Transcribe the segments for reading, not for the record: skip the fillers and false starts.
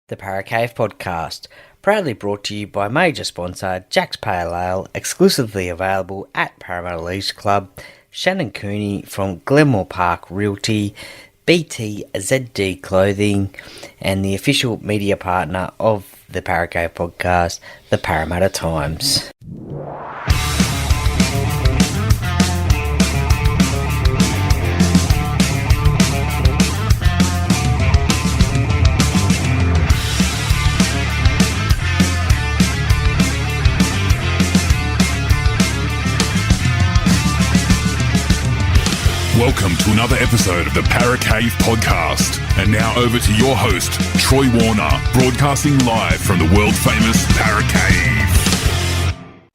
The Paracave Podcast, proudly brought to you by major sponsor Jack's Pale Ale, exclusively available at Parramatta League Club, Shannon Cooney from Glenmore Park Realty, BTZD Clothing, and the official media partner of the Paracave Podcast, the Parramatta Times. Welcome to another episode of the Paracave Podcast. And now over to your host, Troy Warner, broadcasting live from the world-famous Paracave.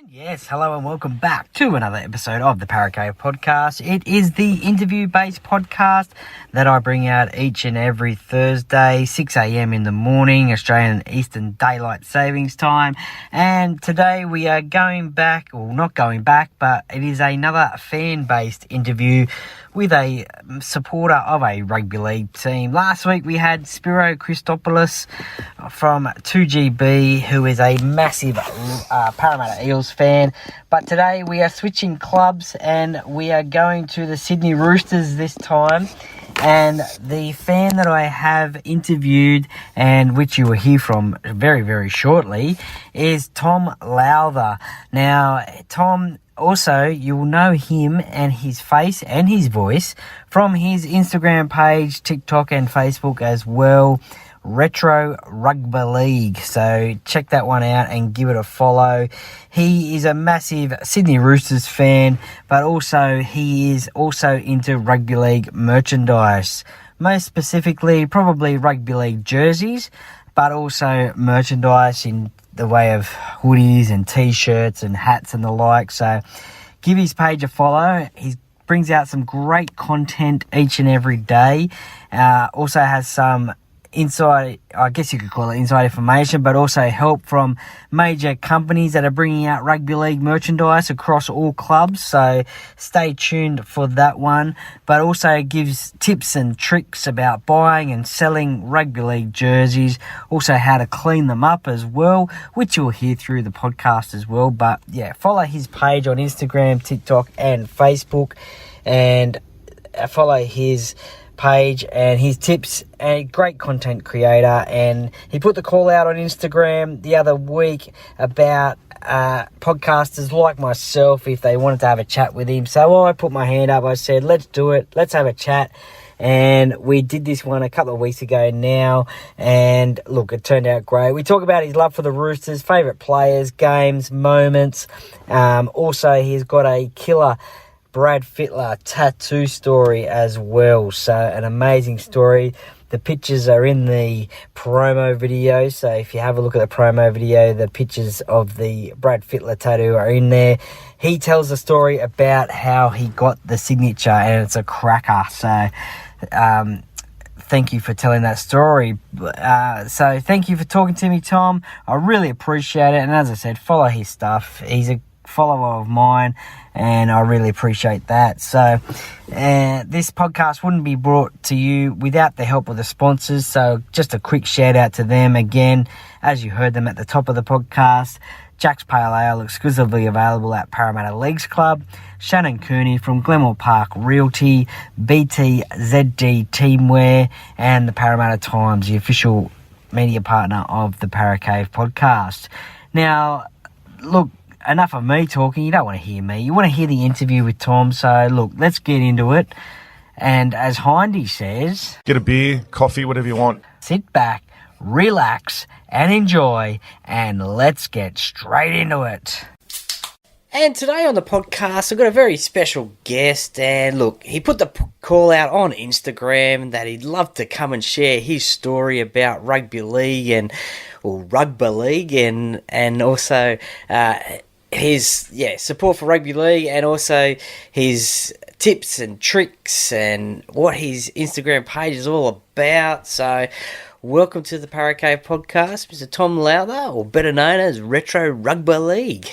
Yes, hello and welcome back to another episode of the Paracave Podcast. It is the interview-based podcast that I bring out each and every Thursday, 6 a.m. in the morning, Australian Eastern Daylight Savings Time. And today we are going back, or not going back, but it is another fan-based interview with a supporter of a rugby league team. Last week we had Spiro Christopoulos from 2GB, who is a massive Parramatta Eels fan. But today we are switching clubs and we are going to the Sydney Roosters this time. And the fan that I have interviewed, and which you will hear from very, very shortly, is Thom Lowther. Now, Tom, also, you will know him and his face and his voice from his Instagram page, TikTok and Facebook as well, Retro Rugba Leeg. So check that one out and give it a follow. He is a massive Sydney Roosters fan, but also he is also into rugby league merchandise. Most specifically, probably rugby league jerseys, but also merchandise in the way of hoodies and t-shirts and hats and the like. So give his page a follow. He brings out some great content each and every day. Also has some inside, I guess you could call it inside information, but also help from major companies that are bringing out rugby league merchandise across all clubs. So stay tuned for that one. But also gives tips and tricks about buying and selling rugby league jerseys. Also how to clean them up as well, which you'll hear through the podcast as well. But yeah, follow his page on Instagram, TikTok and Facebook, and follow his page and his tips. A great content creator, and he put the call out on Instagram the other week about podcasters like myself if they wanted to have a chat with him. So I put my hand up. I said, let's do it, let's have a chat. And we did this one a couple of weeks ago now, and look, it turned out great. We talk about his love for the Roosters, favourite players, games, moments. Also, he's got a killer Brad Fittler tattoo story as well. So an amazing story. The pictures are in the promo video. So if you have a look at the promo video, the pictures of the Brad Fittler tattoo are in there. He tells a story about how he got the signature, and it's a cracker. So thank you for telling that story. So thank you for talking to me, Tom. I really appreciate it. And as I said, follow his stuff. He's a follower of mine, and I really appreciate that. So this podcast wouldn't be brought to you without the help of the sponsors. So just a quick shout out to them again, as you heard them at the top of the podcast. Jack's Pale Ale, exclusively available at Parramatta League Club, Shannon Cooney from Glenmore Park Realty, BTZD Teamwear, and the Parramatta Times, the official media partner of the Paracave Podcast. Now, look, enough of me talking. You don't want to hear me. You want to hear the interview with Tom. So, look, let's get into it. And as Hindy says, get a beer, coffee, whatever you want. Sit back, relax, and enjoy. And let's get straight into it. And today on the podcast, I've got a very special guest. And look, he put the call out on Instagram that he'd love to come and share his story about rugby league or Rugby League, and also his support for rugby league, and also his tips and tricks and what his Instagram page is all about. So welcome to the Paracave Podcast, Mr. Thom Lowther, or better known as Retro Rugba Leeg.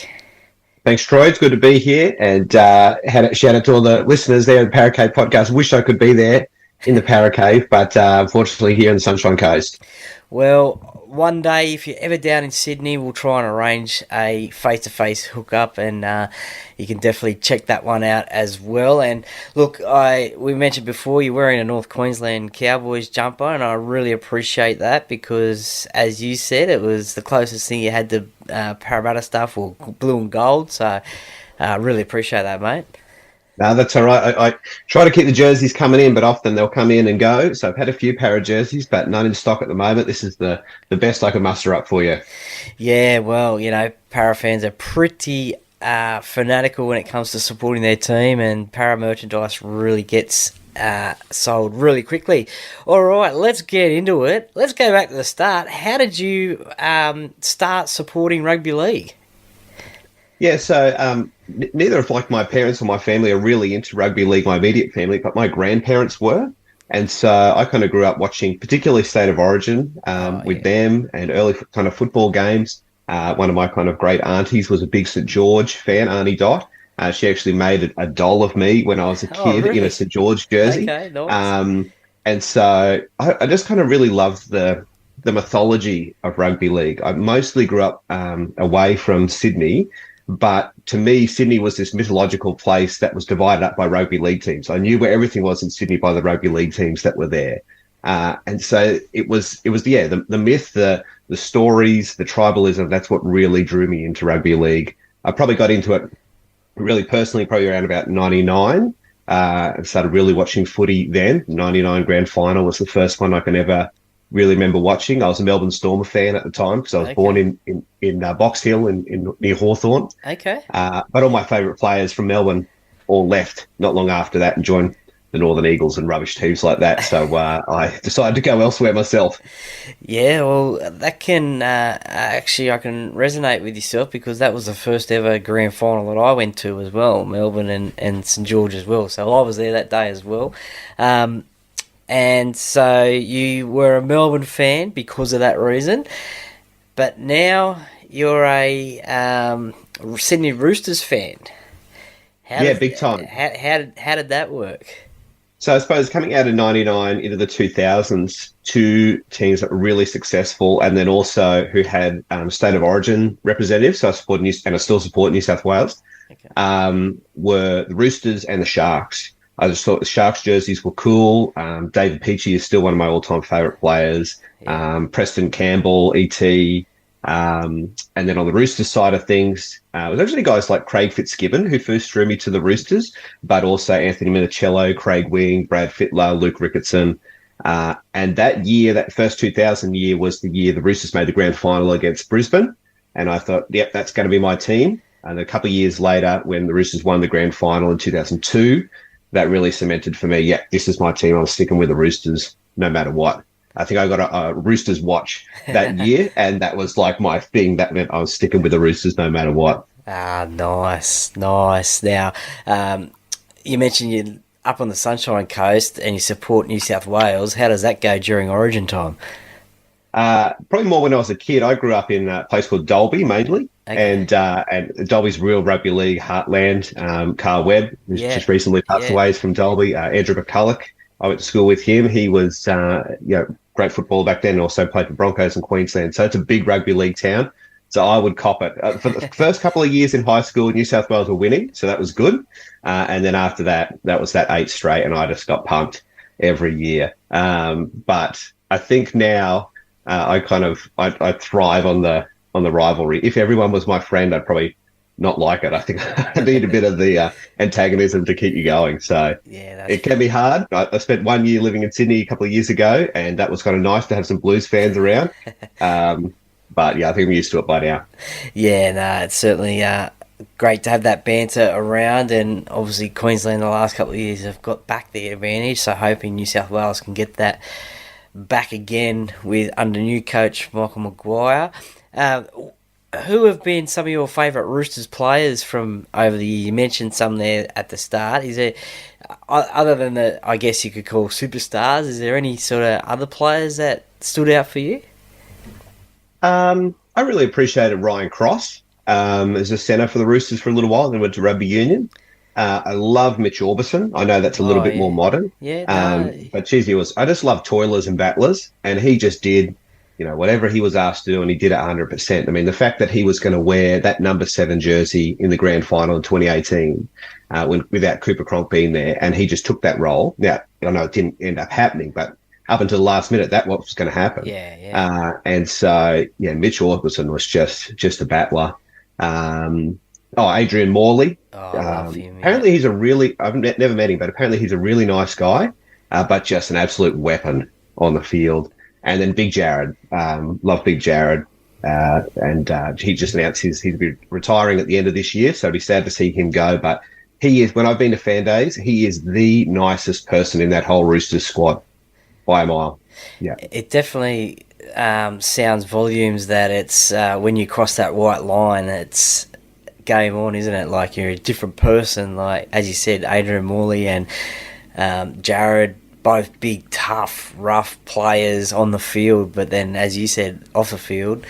Thanks, Troy. It's good to be here, and shout out to all the listeners there at the Paracave Podcast. Wish I could be there in the Para Cave, but unfortunately here in the Sunshine Coast. Well, one day, if you're ever down in Sydney, we'll try and arrange a face-to-face hookup, and you can definitely check that one out as well. And look, we mentioned before you're wearing a North Queensland Cowboys jumper, and I really appreciate that because, as you said, it was the closest thing you had to Parramatta stuff or blue and gold. So, I really appreciate that, mate. No, that's all right. I try to keep the jerseys coming in, but often they'll come in and go. So I've had a few Para jerseys, but none in stock at the moment. This is the best I can muster up for you. Yeah, well, Para fans are pretty fanatical when it comes to supporting their team, and Para merchandise really gets sold really quickly. All right, let's get into it. Let's go back to the start. How did you start supporting rugby league? Yeah, so neither of my parents or my family are really into rugby league, my immediate family, but my grandparents were. And so I kind of grew up watching particularly State of Origin with them and early kind of football games. One of my kind of great aunties was a big St. George fan, Auntie Dot. She actually made a doll of me when I was a kid in a St. George jersey. Okay, nice. And so I just kind of really loved the mythology of rugby league. I mostly grew up away from Sydney. But to me, Sydney was this mythological place that was divided up by rugby league teams. I knew where everything was in Sydney by the rugby league teams that were there. And so it was the myth, the stories, the tribalism, that's what really drew me into rugby league. I probably got into it really personally, probably around about 99. I started really watching footy then. 99 grand final was the first one I can ever really remember watching. I was a Melbourne Storm fan at the time because I was born in Box Hill in near Hawthorn. Okay. But all my favourite players from Melbourne all left not long after that and joined the Northern Eagles and rubbish teams like that. So I decided to go elsewhere myself. Yeah, well, that can actually I can resonate with yourself because that was the first ever grand final that I went to as well, Melbourne and St George as well. So I was there that day as well. And so you were a Melbourne fan because of that reason, but now you're a Sydney Roosters fan. Big time. How did that work? So I suppose coming out of 99 into the 2000s, two teams that were really successful and then also who had State of Origin representatives, so I supported and I still support New South Wales, were the Roosters and the Sharks. I just thought the Sharks jerseys were cool. David Peachey is still one of my all-time favourite players. Preston Campbell, E.T. And then on the Roosters side of things, it was actually guys like Craig Fitzgibbon who first drew me to the Roosters, but also Anthony Minicello, Craig Wing, Brad Fittler, Luke Ricketson. And that year, that first 2000 year, was the year the Roosters made the grand final against Brisbane. And I thought, yep, that's going to be my team. And a couple of years later, when the Roosters won the grand final in 2002, that really cemented for me, yeah, this is my team. I'm sticking with the Roosters no matter what. I think I got a Roosters watch that year, and that was like my thing. That meant I was sticking with the Roosters no matter what. Nice. Now, you mentioned you're up on the Sunshine Coast and you support New South Wales. How does that go during Origin time? Probably more when I was a kid. I grew up in a place called Dalby mainly. Okay. And Dalby's real rugby league heartland. Carl Webb, who's just recently passed away, is from Dalby. Andrew McCulloch, I went to school with him. He was great footballer back then and also played for Broncos in Queensland. So it's a big rugby league town. So I would cop it. For the first couple of years in high school, New South Wales were winning, so that was good. And then after that, that was that 8 straight, and I just got pumped every year. But I think now I thrive on the rivalry. If everyone was my friend, I'd probably not like it. I think I need a bit of the antagonism to keep you going. So it can be hard. I spent 1 year living in Sydney a couple of years ago, and that was kind of nice to have some Blues fans around. But yeah, I think I'm used to it by now. Yeah, no, it's certainly great to have that banter around, and obviously Queensland the last couple of years have got back the advantage, so hoping New South Wales can get that back again with under new coach Michael Maguire. Who have been some of your favourite Roosters players from over the year? You mentioned some there at the start. Is there, other than the, I guess you could call superstars, is there any sort of other players that stood out for you? I really appreciated Ryan Cross as a centre for the Roosters for a little while, then went to rugby union. I love Mitch Orbison. I know that's a little bit more modern. Yeah, no. But geez, I just love toilers and battlers, and he just did, whatever he was asked to do, and he did it 100%. I mean, the fact that he was going to wear that number 7 jersey in the grand final in 2018, without Cooper Cronk being there, and he just took that role. Now, I know it didn't end up happening, but up until the last minute, that was going to happen. Yeah. And so, Mitch Orbison was just a battler. Adrian Morley. I love him. Yeah. Apparently he's I've never met him, but apparently he's a really nice guy, but just an absolute weapon on the field. And then Big Jared. Love Big Jared. And he just announced he'd be retiring at the end of this year, so it'd be sad to see him go. But he is, when I've been to fan days, he is the nicest person in that whole Roosters squad by a mile. Yeah. It definitely sounds volumes that it's when you cross that white line, it's game on, isn't it? Like you're a different person. Like, as you said, Adrian Morley and Jared, both big, tough, rough players on the field, but then, as you said, off the field,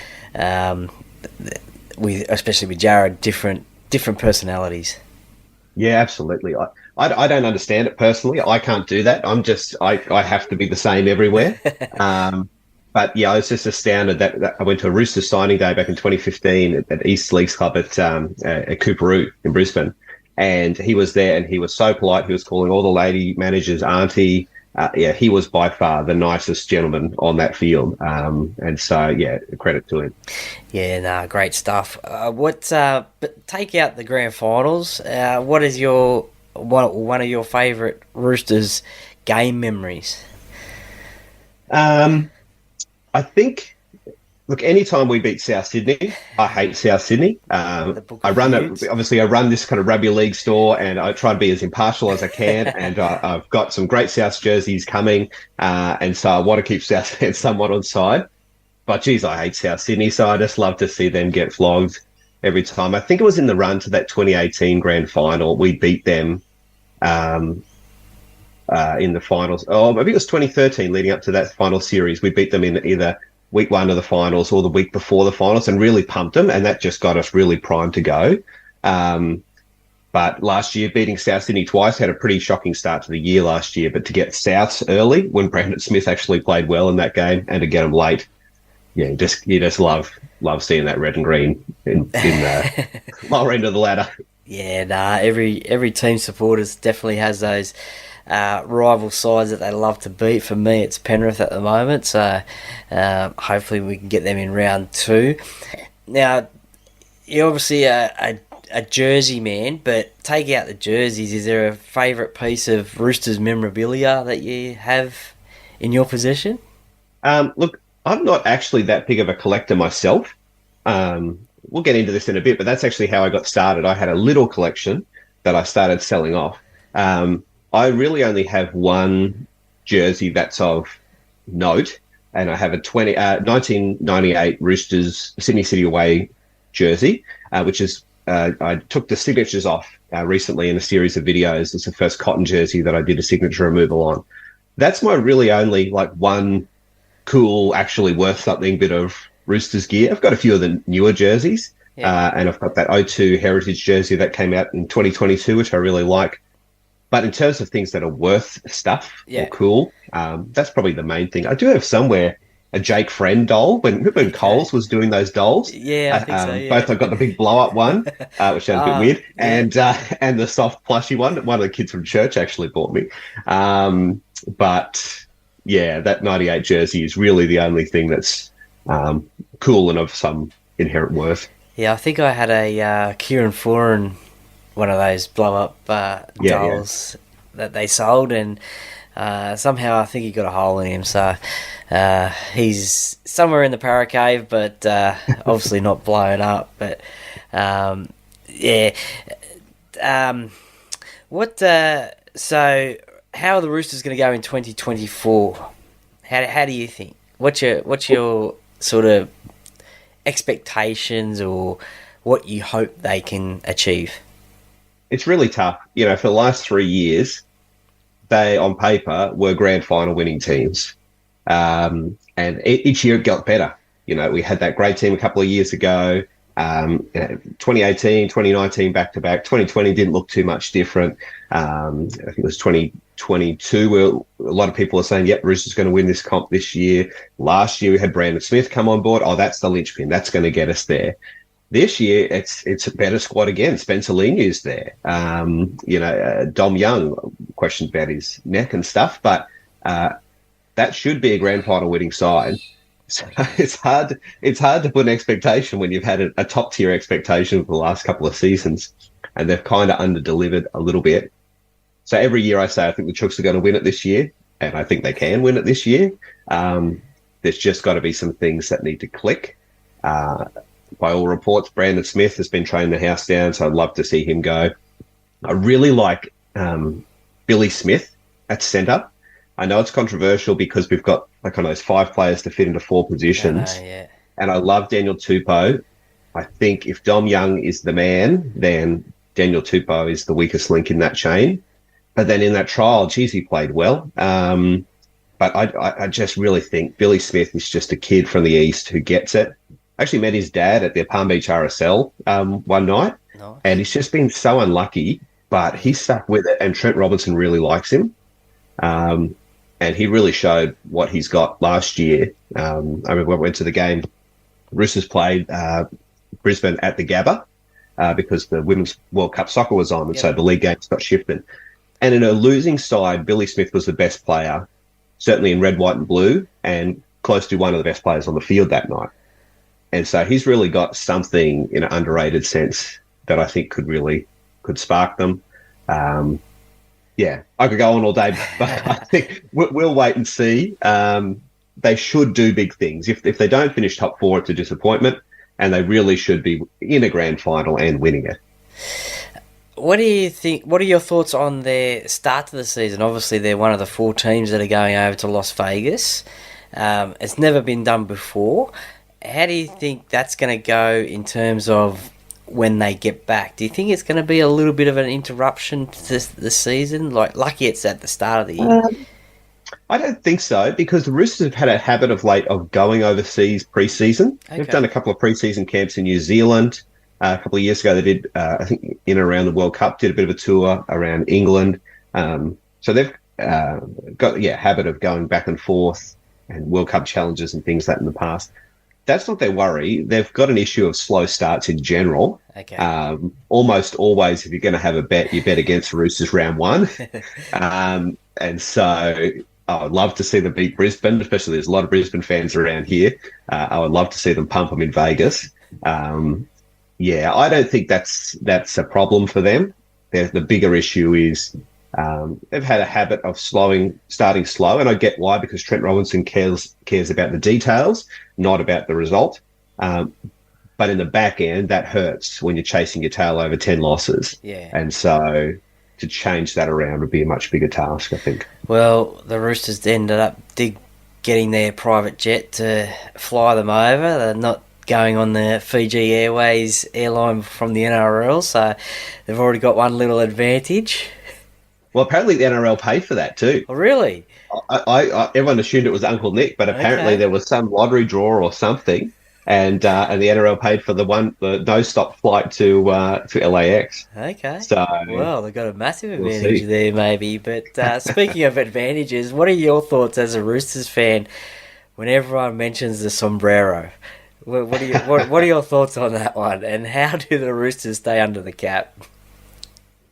especially with Jared, different personalities. Yeah, absolutely. I don't understand it personally. I can't do that. I have to be the same everywhere. But yeah, I was just astounded that I went to a Roosters signing day back in 2015 at East Leagues Club at Cooperoo in Brisbane. And he was there and he was so polite. He was calling all the lady managers auntie. He was by far the nicest gentleman on that field. And so, credit to him. Yeah, great stuff. But take out the grand finals. What is one of your favourite Roosters game memories? I think, look, anytime we beat South Sydney, I hate South Sydney. I run this kind of rugby league store, and I try to be as impartial as I can. And I've got some great South jerseys coming, and so I want to keep South fans somewhat on side. But geez, I hate South Sydney, so I just love to see them get flogged every time. I think it was in the run to that 2018 grand final. We beat them in the finals. Oh, maybe it was 2013 leading up to that final series. We beat them in either week 1 of the finals or the week before the finals and really pumped them, and that just got us really primed to go. But last year, beating South Sydney twice, had a pretty shocking start to the year last year, but to get Souths early when Brandon Smith actually played well in that game and to get them late, you just love seeing that red and green in the lower end of the ladder. Yeah, every team supporters definitely has those rival sides that they love to beat. For me, it's Penrith at the moment, so hopefully we can get them in round 2. Now, you're obviously a jersey man, but take out the jerseys, is there a favourite piece of Roosters memorabilia that you have in your possession? Look, I'm not actually that big of a collector myself. We'll get into this in a bit, but that's actually how I got started. I had a little collection that I started selling off. I really only have one jersey that's of note, and I have a 1998 Roosters Sydney City away jersey, which is I took the signatures off recently in a series of videos. It's the first cotton jersey that I did a signature removal on. That's my really only one cool, actually worth something bit of Roosters gear. I've got a few of the newer jerseys, and I've got that 02 Heritage jersey that came out in 2022, which I really like. But in terms of things that are worth stuff or cool, that's probably the main thing. I do have somewhere a Jake Friend doll when Coles was doing those dolls. Yeah, I think so. Yeah. Both I've got the big blow up one, which sounds a bit weird, and the soft plushy one. One of the kids from church actually bought me. But yeah, that 98 jersey is really the only thing that's cool and of some inherent worth. Yeah, I think I had a Kieran Foran, one of those blow-up dolls that they sold, and somehow I think he got a hole in him, so he's somewhere in the Para Cave, but obviously not blown up. But so how are the Roosters going to go in 2024? How do you think? What's your sort of expectations, or what you hope they can achieve? It's really tough. For the last 3 years, they, on paper, were grand final winning teams. And each year it got better. We had that great team a couple of years ago. 2018, 2019 back-to-back. 2020 didn't look too much different. I think it was 2022 where a lot of people are saying, yep, Roosters going to win this comp this year. Last year we had Brandon Smith come on board. Oh, that's the linchpin. That's going to get us there. This year, it's a better squad again. Spencer Lingu's there. Dom Young, questions about his neck and stuff, but that should be a grand final winning side. So it's hard to put an expectation when you've had a top tier expectation for the last couple of seasons, and they've kind of under-delivered a little bit. So every year I say I think the Chooks are going to win it this year, and I think they can win it this year. There's just got to be some things that need to click. By all reports, Brandon Smith has been training the house down, so I'd love to see him go. I really like Billy Smith at centre. I know it's controversial because we've got like on those 5 players to fit into 4 positions. And I love Daniel Tupou. I think if Dom Young is the man, then Daniel Tupou is the weakest link in that chain. But then in that trial, geez, he played well. But I just really think Billy Smith is just a kid from the East who gets it. I actually met his dad at their Palm Beach RSL one night, and he's just been so unlucky, but he's stuck with it, and Trent Robinson really likes him. And he really showed what he's got last year. I remember I went to the game. Roosters played Brisbane at the Gabba because the Women's World Cup soccer was on, and so the league games got shifted. And in a losing side, Billy Smith was the best player, certainly in red, white and blue, and close to one of the best players on the field that night. And so he's really got something in an underrated sense that I think could spark them. I could go on all day, but I think we'll wait and see. They should do big things. If they don't finish top 4, it's a disappointment, and they really should be in a grand final and winning it. What do you think? What are your thoughts on their start to the season? Obviously, they're one of the 4 teams that are going over to Las Vegas. It's never been done before. How do you think that's going to go in terms of when they get back? Do you think it's going to be a little bit of an interruption to the season? Lucky it's at the start of the year. I don't think so, because the Roosters have had a habit of late of going overseas pre-season. Okay. They've done a couple of pre-season camps in New Zealand. A couple of years ago, they did, I think, in and around the World Cup, did a bit of a tour around England. So they've got a habit of going back and forth and World Cup challenges and things like that in the past. That's not their worry. They've got an issue of slow starts in general. Okay. Almost always, if you're going to have a bet, you bet against Roosters round 1. And so I would love to see them beat Brisbane, especially there's a lot of Brisbane fans around here. I would love to see them pump them in Vegas. I don't think that's a problem for them. The bigger issue is they've had a habit of starting slow, and I get why, because Trent Robinson cares about the details, not about the result. But in the back end, that hurts when you're chasing your tail over 10 losses. Yeah. And so to change that around would be a much bigger task, I think. Well, the Roosters ended up getting their private jet to fly them over. They're not going on the Fiji Airways airline from the NRL, so they've already got one little advantage. Well, apparently the NRL paid for that too. Oh, really? Everyone assumed it was Uncle Nick, but apparently there was some lottery draw or something, and the NRL paid for the no-stop flight to LAX. Okay. So, well, they've got a massive advantage there, maybe. But speaking of advantages, what are your thoughts as a Roosters fan when everyone mentions the sombrero? What are your thoughts on that one, and how do the Roosters stay under the cap?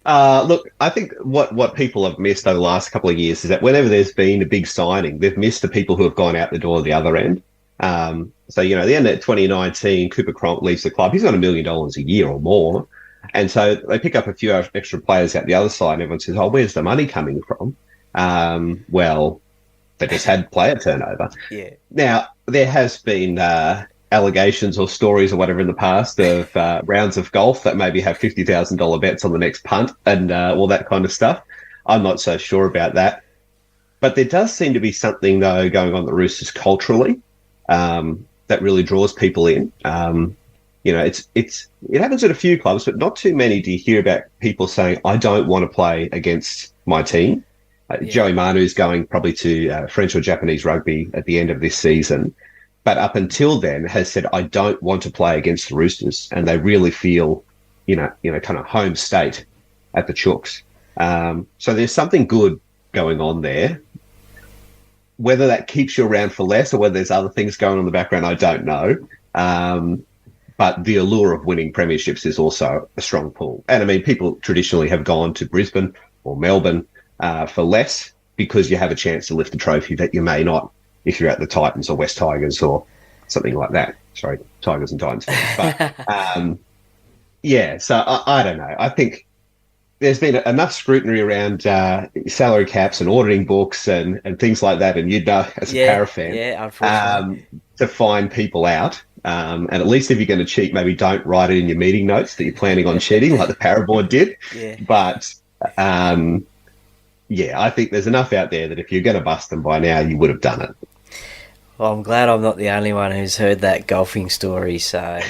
Look, I think what people have missed over the last couple of years is that whenever there's been a big signing, they've missed the people who have gone out the door at the other end. So, at the end of 2019, Cooper Cronk leaves the club. He's got $1 million a year or more. And so they pick up a few extra players out the other side, and everyone says, where's the money coming from? Well, they just had player turnover. Yeah. Now, there has been allegations or stories or whatever in the past of rounds of golf that maybe have $50,000 bets on the next punt and all that kind of stuff. I'm not so sure about that. But there does seem to be something, though, going on at the Roosters culturally that really draws people in. It happens at a few clubs, but not too many do you hear about people saying, I don't want to play against my team. Joey Manu's going probably to French or Japanese rugby at the end of this season. but up until then has said, I don't want to play against the Roosters. And they really feel, kind of home state at the Chooks. So there's something good going on there. Whether that keeps you around for less or whether there's other things going on in the background, I don't know. But the allure of winning premierships is also a strong pull. And I mean, people traditionally have gone to Brisbane or Melbourne for less because you have a chance to lift a trophy that you may not if you're at the Titans or West Tigers or something like that. Sorry, Tigers and Titans fans. But so I don't know. I think there's been enough scrutiny around salary caps and auditing books and things like that, and as a Para fan, unfortunately. To find people out. And at least if you're going to cheat, maybe don't write it in your meeting notes that you're planning on cheating, like the Para board did. Yeah. But I think there's enough out there that if you're going to bust them by now, you would have done it. Well, I'm glad I'm not the only one who's heard that golfing story, so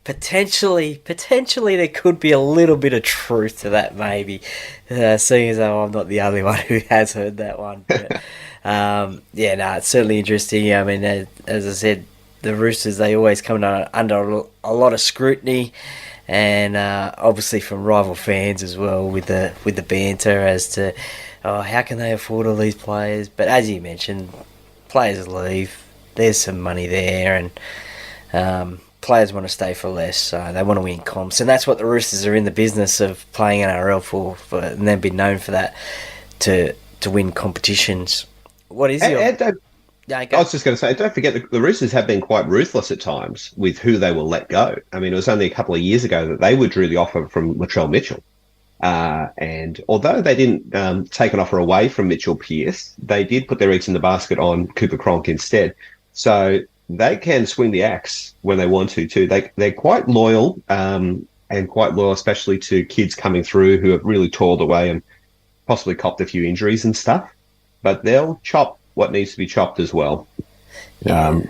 potentially there could be a little bit of truth to that, maybe, seeing as though I'm not the only one who has heard that one. But, it's certainly interesting. I mean, as I said, the Roosters, they always come under a lot of scrutiny, and obviously from rival fans as well, with the banter as to how can they afford all these players. But as you mentioned, players leave, there's some money there, and players want to stay for less, so they want to win comps, and that's what the Roosters are in the business of playing NRL for, and they've been known for that, to win competitions. What is your... I was just going to say, don't forget the Roosters have been quite ruthless at times with who they will let go. I mean, it was only a couple of years ago that they withdrew the offer from Latrell Mitchell. And although they didn't take an offer away from Mitchell Pearce, they did put their eggs in the basket on Cooper Cronk instead. So they can swing the axe when they want to too. They're quite loyal, and quite loyal, especially to kids coming through who have really toiled away and possibly copped a few injuries and stuff. But they'll chop what needs to be chopped as well. That's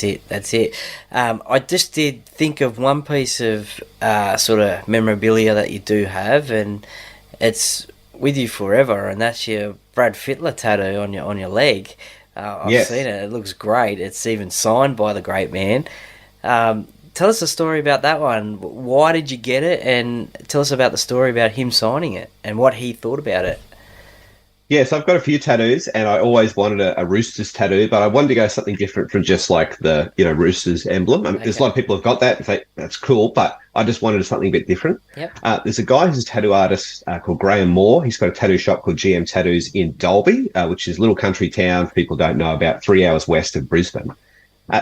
it. I just did think of one piece of sort of memorabilia that you do have, and it's with you forever, and that's your Brad Fittler tattoo on your leg. I've seen it. It looks great. It's even signed by the great man. Tell us the story about that one. Why did you get it? And tell us about the story about him signing it and what he thought about it. Yes, I've got a few tattoos, and I always wanted a Roosters tattoo, but I wanted to go something different from just like the Roosters emblem. I mean, there's a lot of people who've got that and say that's cool, but I just wanted something a bit different. Yep. There's a guy who's a tattoo artist called Graham Moore. He's got a tattoo shop called GM Tattoos in Dalby, which is a little country town, for people who don't know, about 3 hours west of Brisbane.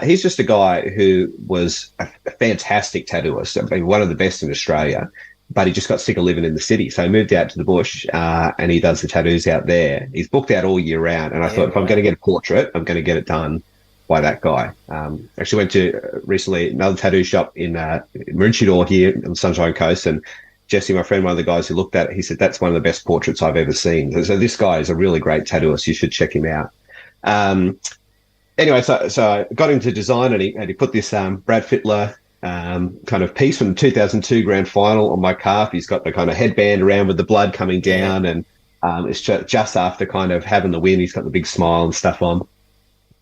He's just a guy who was a fantastic tattooist, I mean, one of the best in Australia. But he just got sick of living in the city. So he moved out to the bush, and he does the tattoos out there. He's booked out all year round. And I thought, if I'm going to get a portrait, I'm going to get it done by that guy. Actually went to recently another tattoo shop in Maroochydore here on the Sunshine Coast. And Jesse, my friend, one of the guys who looked at it, he said, that's one of the best portraits I've ever seen. So this guy is a really great tattooist. You should check him out. Anyway, so I got him to design, and he put this Brad Fittler kind of piece from the 2002 grand final on my calf. He's got the kind of headband around with the blood coming down, and it's just after kind of having the win. He's got the big smile and stuff on.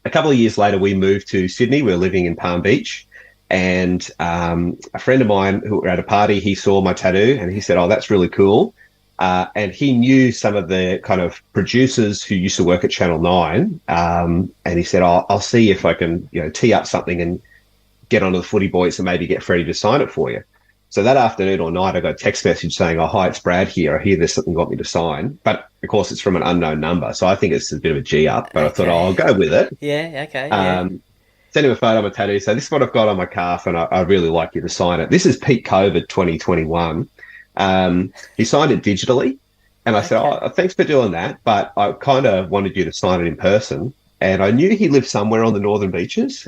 A couple of years later, we moved to Sydney. We were living in Palm Beach, and a friend of mine who were at a party, he saw my tattoo and he said, "Oh, that's really cool." And he knew some of the kind of producers who used to work at Channel 9, and he said, I'll see if I can tee up something and get onto the footy boys and maybe get Freddie to sign it for you. So that afternoon or night, I got a text message saying, "Oh, hi, it's Brad here. I hear there's something you want me to sign." But, of course, it's from an unknown number, so I think it's a bit of a G up, but I thought, I'll go with it. Yeah, okay. Send him a photo of my tattoo. So this is what I've got on my calf, and I'd really like you to sign it. This is peak COVID 2021. He signed it digitally, and I said, "Oh, thanks for doing that, but I kind of wanted you to sign it in person." And I knew he lived somewhere on the northern beaches.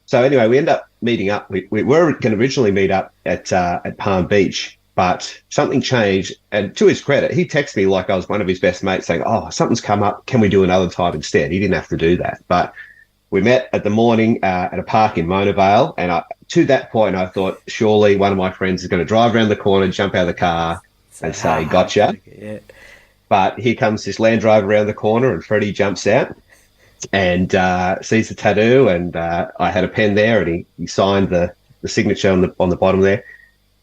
So anyway, we ended up meeting up. We were going to originally meet up at Palm Beach, but something changed. And to his credit, he texted me like I was one of his best mates saying, "Oh, something's come up. Can we do another time instead?" He didn't have to do that. But we met at the morning at a park in Mona Vale. And to that point, I thought, surely one of my friends is going to drive around the corner, jump out of the car and say, "Gotcha." Yeah. But here comes this Land Rover around the corner, and Freddie jumps out, and sees the tattoo, and I had a pen there, and he signed the signature on the bottom there.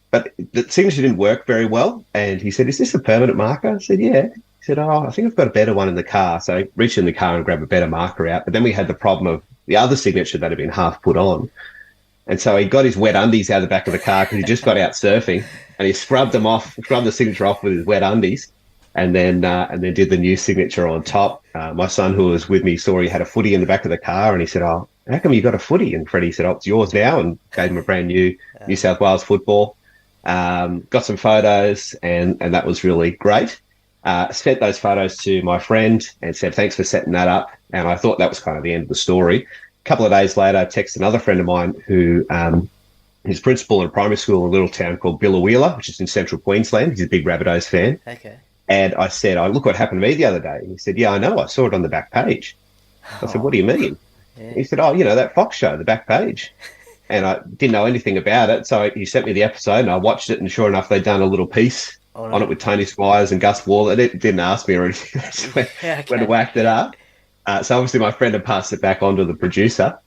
But the signature didn't work very well, and he said, "Is this a permanent marker?" I said, "Yeah." He said, "Oh, I think I've got a better one in the car." So I reached in the car and grabbed a better marker out. But then we had the problem of the other signature that had been half put on. And so he got his wet undies out of the back of the car because he just got out surfing, and he scrubbed the signature off with his wet undies, and then did the new signature on top. My son, who was with me, saw he had a footy in the back of the car, and he said, "Oh, how come you got a footy?" And Freddie said, "Oh, it's yours now," and gave him a brand new New South Wales football. Got some photos, and that was really great. Sent those photos to my friend and said, "Thanks for setting that up." And I thought that was kind of the end of the story. A couple of days later, I texted another friend of mine who is principal in a primary school in a little town called Biloela, which is in central Queensland. He's a big Rabbitohs fan. Okay. And I said, "Oh, look what happened to me the other day." And he said, "Yeah, I know. I saw it on the back page." I said, "What do you mean?" Yeah. He said, "Oh, that Fox show, the back page." And I didn't know anything about it. So he sent me the episode, and I watched it. And sure enough, they'd done a little piece on it with Tony Squires and Gus Waller. They didn't ask me or anything. When I whacked it up. So obviously my friend had passed it back on to the producer,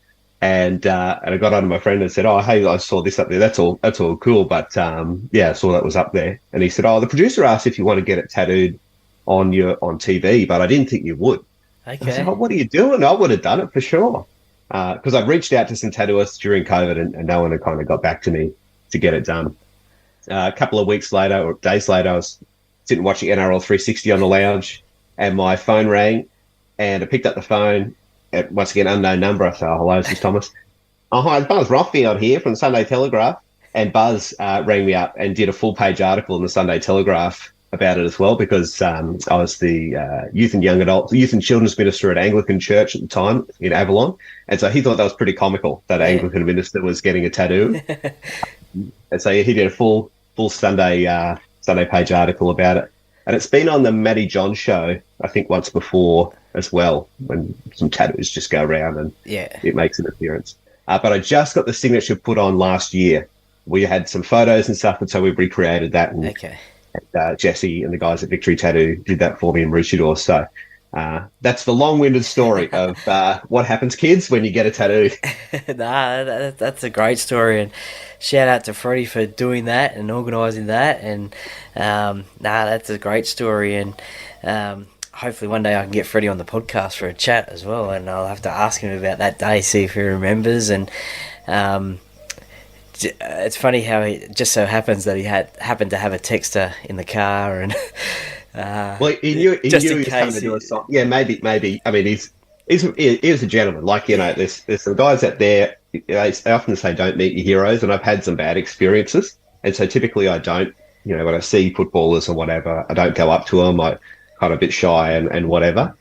and I got on to my friend and said, "Oh, hey, I saw this up there. That's all cool. But I saw that was up there." And he said, "Oh, the producer asked if you want to get it tattooed on TV, but I didn't think you would." Okay. I said, "Oh, what are you doing?" I would have done it for sure. Because I'd reached out to some tattooists during COVID, and no one had kind of got back to me to get it done. A couple of weeks later or days later, I was sitting watching NRL 360 on the lounge, and my phone rang, and I picked up the phone. Once again, unknown number. I said, "Oh, hello, this is Thomas." "Oh, hi, Buzz Rothfield here from the Sunday Telegraph." And Buzz rang me up and did a full-page article in the Sunday Telegraph about it as well, because I was the youth and children's minister at Anglican Church at the time in Avalon, and so he thought that was pretty comical that Anglican minister was getting a tattoo. And so he did a full Sunday page article about it, and it's been on the Matty John show I think once before as well, when some tattoos just go around and it makes an appearance. But I just got the signature put on last year. We had some photos and stuff, and so we recreated that. And, and Jesse and the guys at Victory Tattoo did that for me in Maroochydore. So that's the long-winded story of what happens, kids, when you get a tattoo. That's a great story, and shout out to Freddie for doing that and organising that. And that's a great story, and hopefully one day I can get Freddie on the podcast for a chat as well, and I'll have to ask him about that day, see if he remembers. And it's funny how it just so happens that he happened to have a texter in the car, and well, he knew he was coming to do a song. Yeah, maybe. I mean, he was a gentleman. Like, there's some guys out there. I often say, don't meet your heroes, and I've had some bad experiences, and so typically I don't. When I see footballers or whatever, I don't go up to them. I kind of a bit shy and whatever.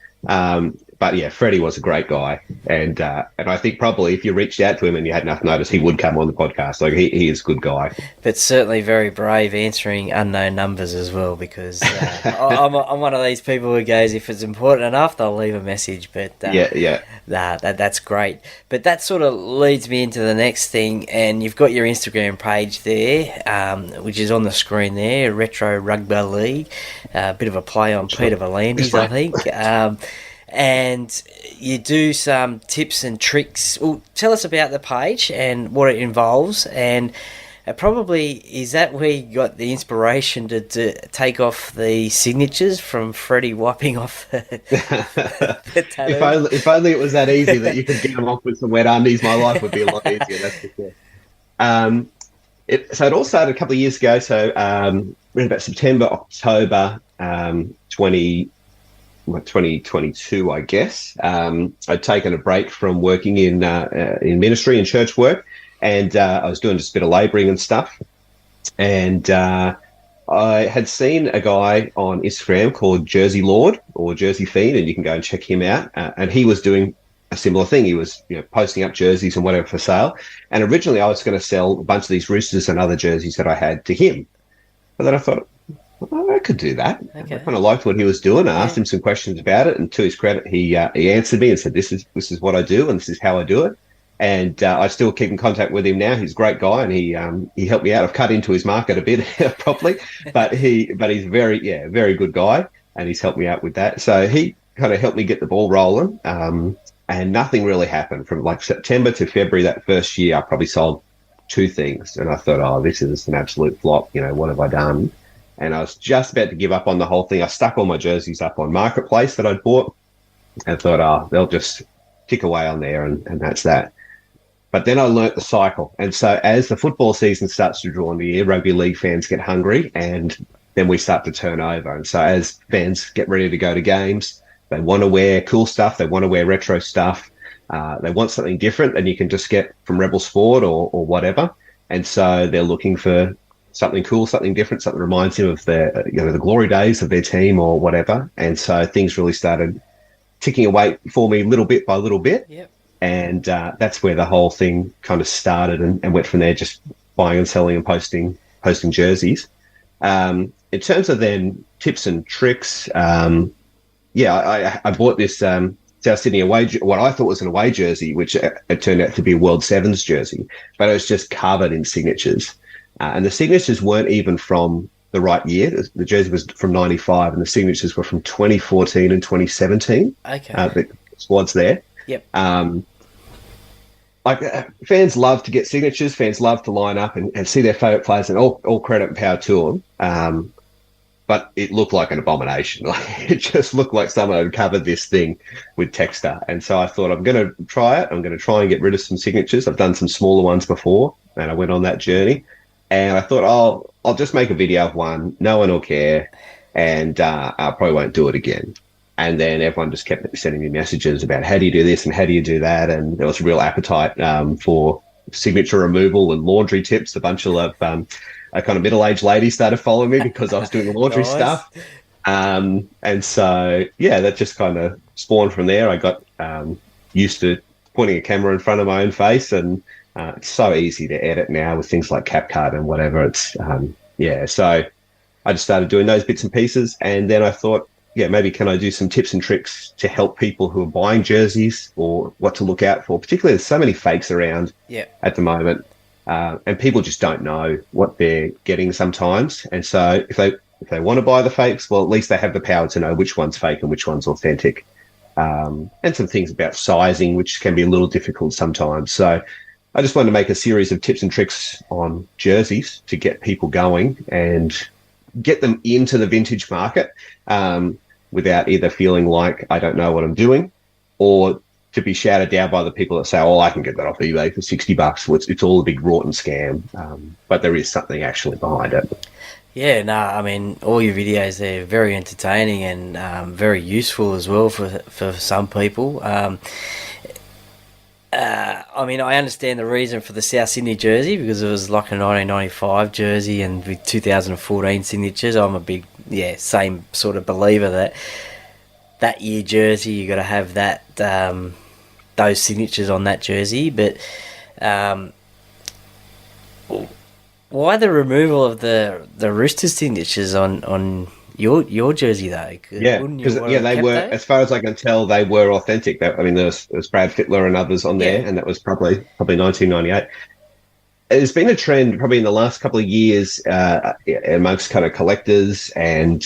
But yeah, Freddie was a great guy, and I think probably if you reached out to him and you had enough notice, he would come on the podcast. Like, he is a good guy. But certainly very brave answering unknown numbers as well, because I'm one of these people who goes, if it's important enough, they'll leave a message. But that's great. But that sort of leads me into the next thing, and you've got your Instagram page there, which is on the screen there, Retro Rugba League, a bit of a play on Peter V'landys, I think. And you do some tips and tricks. Well, tell us about the page and what it involves, and probably is that where you got the inspiration to take off the signatures from Freddie wiping off the tattoo? If only it was that easy that you could get them off with some wet undies, my life would be a lot easier, that's for sure. So it all started a couple of years ago. So in about September, October 2022, I guess. I'd taken a break from working in ministry and church work, and I was doing just a bit of labouring and stuff. And I had seen a guy on Instagram called Jersey Lord or Jersey Fiend, and you can go and check him out. And he was doing a similar thing. He was posting up jerseys and whatever for sale. And originally I was going to sell a bunch of these Roosters and other jerseys that I had to him. But then I thought, I could do that. Okay. I kind of liked what he was doing. I asked him some questions about it, and to his credit, he answered me and said, "This is what I do, and this is how I do it." And I still keep in contact with him now. He's a great guy, and he helped me out. I've cut into his market a bit probably, but he's very good guy, and he's helped me out with that. So he kind of helped me get the ball rolling. and nothing really happened from like September to February that first year. I probably sold 2 things, and I thought, oh, this is an absolute flop. What have I done? And I was just about to give up on the whole thing. I stuck all my jerseys up on Marketplace that I'd bought and thought, oh, they'll just tick away on there, and that's that. But then I learnt the cycle. And so as the football season starts to draw near, rugby league fans get hungry, and then we start to turn over. And so as fans get ready to go to games, they want to wear cool stuff. They want to wear retro stuff. They want something different than you can just get from Rebel Sport or whatever. And so they're looking for something cool, something different, something that reminds them of the glory days of their team or whatever. And so things really started ticking away for me little bit by little bit. Yep. And that's where the whole thing kind of started, and went from there, just buying and selling and posting jerseys. In terms of then tips and tricks, I bought this South Sydney away, what I thought was an away jersey, which it turned out to be a World Sevens jersey, but it was just covered in signatures. And the signatures weren't even from the right year. The jersey was from 95, and the signatures were from 2014 and 2017. Okay. The squads there. Yep. Fans love to get signatures. Fans love to line up and see their favourite players, and all credit and power to them. But it looked like an abomination. It just looked like someone had covered this thing with texture. And so I thought, I'm going to try it. I'm going to try and get rid of some signatures. I've done some smaller ones before, and I went on that journey. And I thought, I'll just make a video of one. No one will care, and I probably won't do it again. And then everyone just kept sending me messages about how do you do this and how do you do that. And there was a real appetite for signature removal and laundry tips. A bunch of a kind of middle-aged ladies started following me because I was doing the laundry stuff. And so, that just kind of spawned from there. I got used to pointing a camera in front of my own face, and it's so easy to edit now with things like CapCut and whatever. It's, so I just started doing those bits and pieces. And then I thought, maybe can I do some tips and tricks to help people who are buying jerseys, or what to look out for? Particularly, there's so many fakes around at the moment. And people just don't know what they're getting sometimes. And so if they want to buy the fakes, well, at least they have the power to know which one's fake and which one's authentic. And some things about sizing, which can be a little difficult sometimes. So I just wanted to make a series of tips and tricks on jerseys to get people going and get them into the vintage market without either feeling like I don't know what I'm doing, or to be shouted down by the people that say, oh, I can get that off eBay for $60. Well, it's all a big Rotten scam, but there is something actually behind it. Yeah, no, I mean, all your videos, they're very entertaining and very useful as well for some people. I mean, I understand the reason for the South Sydney jersey, because it was like a 1995 jersey and with 2014 signatures. I'm a big, same sort of believer that year jersey, you got to have that those signatures on that jersey. But why the removal of the Roosters signatures on your jersey though? Because they were, as far as I can tell, they were authentic. There was Brad Fittler and others on there, and that was probably 1998. There's been a trend probably in the last couple of years amongst kind of collectors and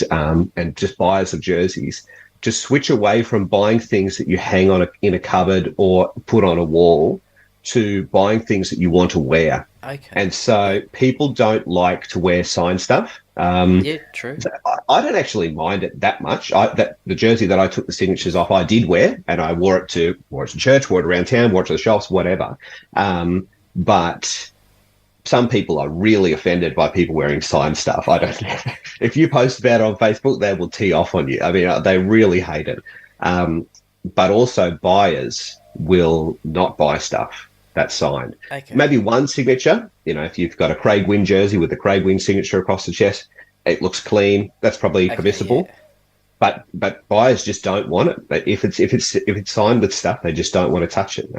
just buyers of jerseys to switch away from buying things that you hang on in a cupboard or put on a wall to buying things that you want to wear. Okay. And so people don't like to wear signed stuff. True. So I don't actually mind it that much. The jersey that I took the signatures off, I did wear, and I wore it to church, wore it around town, wore it to the shops, whatever. But some people are really offended by people wearing signed stuff. I don't know. If you post about it on Facebook, they will tee off on you. I mean, they really hate it. But also buyers will not buy stuff that's signed. Okay. Maybe one signature, if you've got a Craig Wynn jersey with the Craig Wynn signature across the chest, it looks clean. That's probably permissible. Yeah. But buyers just don't want it. But if it's signed with stuff, they just don't want to touch it.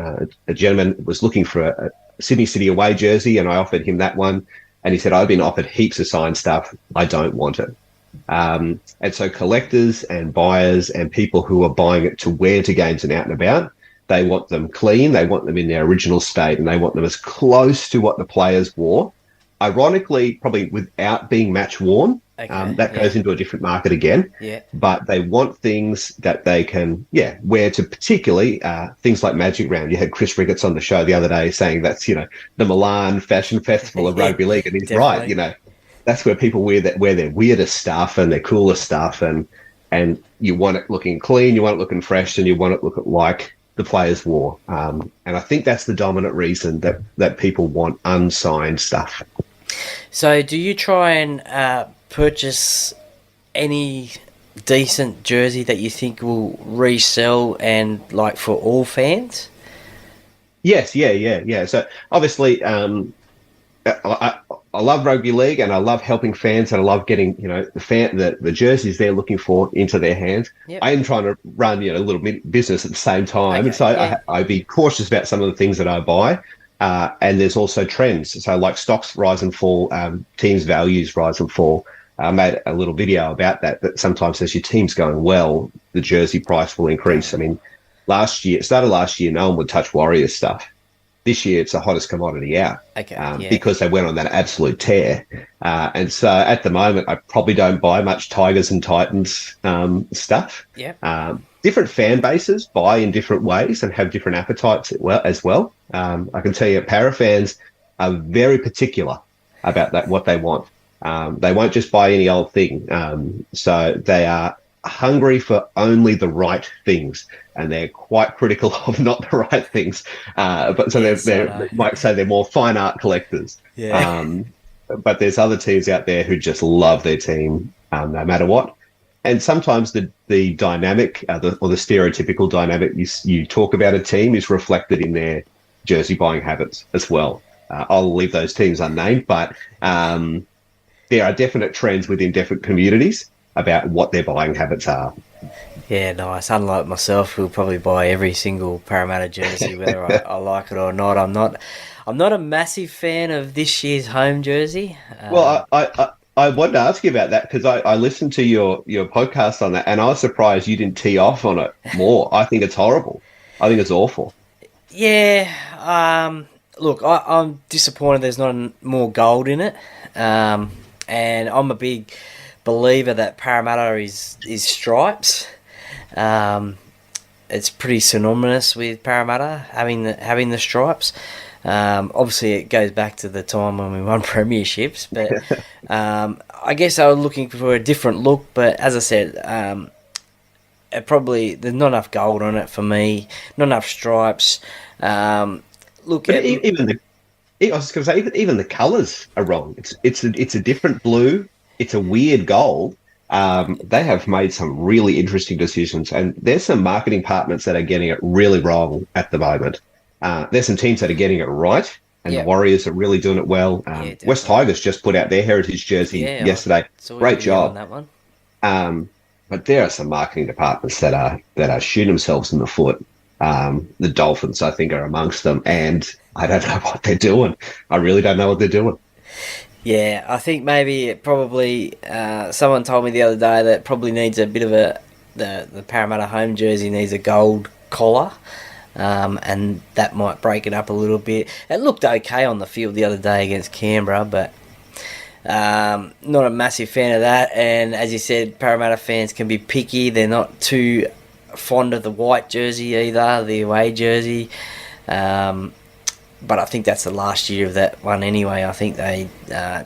A gentleman was looking for a Sydney City away jersey, and I offered him that one, and he said, I've been offered heaps of signed stuff. I don't want it. And so collectors and buyers and people who are buying it to wear to games and out and about, they want them clean, they want them in their original state, and they want them as close to what the players wore. Ironically, probably without being match worn. Okay, That goes into a different market again. Yeah. But they want things that they can, wear to, particularly things like Magic Round. You had Chris Ricketts on the show the other day saying that's, the Milan Fashion Festival of Rugby League. And he's right, that's where people wear their weirdest stuff and their coolest stuff. And you want it looking clean, you want it looking fresh, and you want it looking like the players wore. And I think that's the dominant reason that people want unsigned stuff. So do you try and purchase any decent jersey that you think will resell and like for all fans? Yes, yeah. So obviously, I love rugby league and I love helping fans and I love getting the jerseys they're looking for into their hands. Yep. I am trying to run a little business at the same time, and so I'd be cautious about some of the things that I buy. And there's also trends. So like stocks rise and fall, teams' values rise and fall. I made a little video about that sometimes as your team's going well, the jersey price will increase. I mean, started last year, no one would touch Warriors stuff. This year, it's the hottest commodity out because they went on that absolute tear. And so at the moment, I probably don't buy much Tigers and Titans stuff. Yeah. Different fan bases buy in different ways and have different appetites as well. I can tell you, para fans are very particular about what they want. They won't just buy any old thing. So they are hungry for only the right things, and they're quite critical of not the right things. But so they might say they're more fine art collectors. Yeah. But there's other teams out there who just love their team no matter what. And sometimes the dynamic or the stereotypical dynamic you talk about a team is reflected in their jersey buying habits as well. I'll leave those teams unnamed, but there are definite trends within different communities about what their buying habits are. Yeah, nice. Unlike myself, who'll probably buy every single Parramatta jersey, whether I like it or not. I'm not a massive fan of this year's home jersey. Well, I wanted to ask you about that because I listened to your podcast on that, and I was surprised you didn't tee off on it more. I think it's horrible. I think it's awful. Yeah. Look, I'm disappointed there's not more gold in it. And I'm a big believer that Parramatta is stripes. It's pretty synonymous with Parramatta having the stripes. Obviously, it goes back to the time when we won premierships, but I guess I was looking for a different look. But as I said, there's not enough gold on it for me, not enough stripes. Look, I was going to say, even the colours are wrong. It's a different blue. It's a weird gold. They have made some really interesting decisions, and there's some marketing departments that are getting it really wrong at the moment. There's some teams that are getting it right, and the Warriors are really doing it well. West Tigers just put out their heritage jersey yesterday. Great job. On that one. But there are some marketing departments that are shooting themselves in the foot. The Dolphins, I think, are amongst them, and I don't know what they're doing. I really don't know what they're doing. Yeah, I think maybe someone told me the other day that probably needs a bit of the Parramatta home jersey needs a gold collar, and that might break it up a little bit. It looked okay on the field the other day against Canberra, but not a massive fan of that. And as you said, Parramatta fans can be picky. They're not too fond of the white jersey either, the away jersey. But I think that's the last year of that one anyway. I think they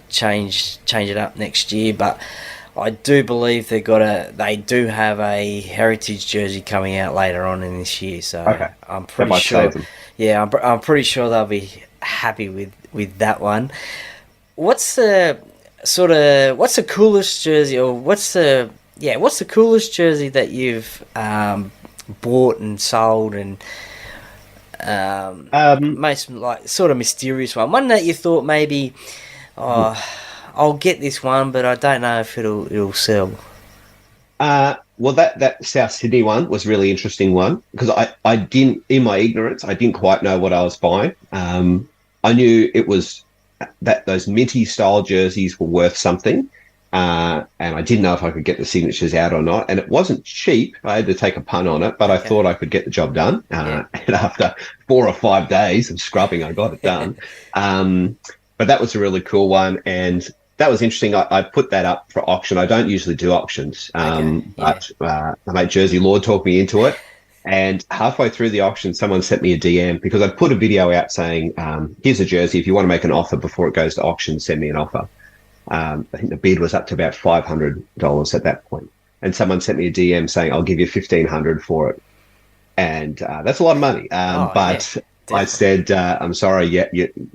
change it up next year. But I do believe they do have a heritage jersey coming out later on in this year. So I'm pretty sure. Yeah, I'm pretty sure they'll be happy with that one. What's the coolest jersey, or what's the coolest jersey that you've bought and sold, and most sort of mysterious one that you thought maybe, I'll get this one, but I don't know if it'll sell. Well, that South Sydney one was a really interesting one because I didn't, in my ignorance, I didn't quite know what I was buying. I knew it was that those minty style jerseys were worth something. And I didn't know if I could get the signatures out or not. And it wasn't cheap. I had to take a punt on it, but I thought I could get the job done. And after 4 or 5 days of scrubbing, I got it done. But that was a really cool one. And that was interesting. I put that up for auction. I don't usually do auctions, but my mate Jersey Lord talked me into it. And halfway through the auction, someone sent me a DM because I put a video out saying, here's a jersey. If you want to make an offer before it goes to auction, send me an offer. I think the bid was up to about $500 at that point. And someone sent me a DM saying, I'll give you $1,500 for it. And that's a lot of money. But I said, I'm sorry,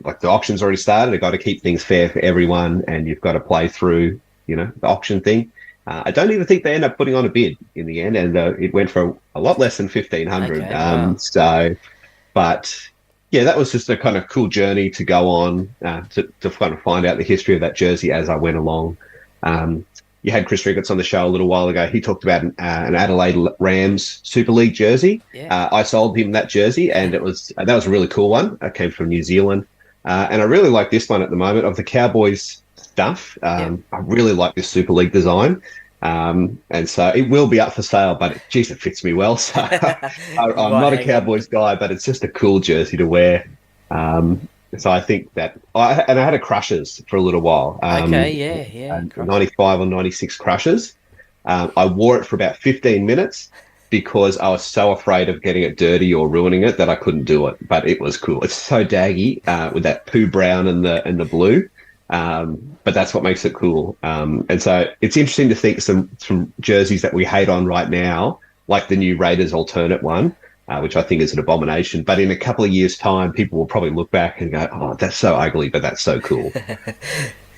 like the auction's already started. I've got to keep things fair for everyone, and you've got to play through, the auction thing. I don't even think they end up putting on a bid in the end, and it went for a lot less than $1,500. Okay, wow. But yeah, that was just a kind of cool journey to go on to kind of find out the history of that jersey as I went along. You had Chris Ricketts on the show a little while ago. He talked about an Adelaide Rams Super League jersey. Yeah. I sold him that jersey, and that was a really cool one. It came from New Zealand, and I really like this one at the moment of the Cowboys stuff. I really like this Super League design, and so it will be up for sale. But geez, it fits me well. So I'm not a Cowboys guy, but it's just a cool jersey to wear. So I think that I had a Crushers for a little while. 95 or 96 Crushers. I wore it for about 15 minutes because I was so afraid of getting it dirty or ruining it that I couldn't do it. But it was cool. It's so daggy with that poo brown and the blue. But that's what makes it cool. And so it's interesting to think some jerseys that we hate on right now, like the new Raiders alternate one, which I think is an abomination. But in a couple of years' time, people will probably look back and go, oh, that's so ugly, but that's so cool.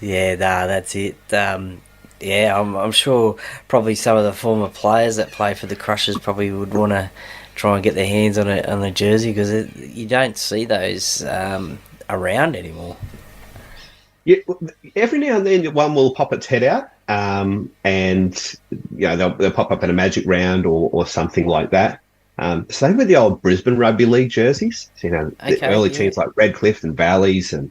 That's it. I'm sure probably some of the former players that play for the Crushers probably would want to try and get their hands on a jersey because you don't see those around anymore. Yeah, every now and then one will pop its head out, and they'll pop up in a Magic round or something like that. Same with the old Brisbane Rugby League jerseys. The early teams like Redcliffe and Valleys and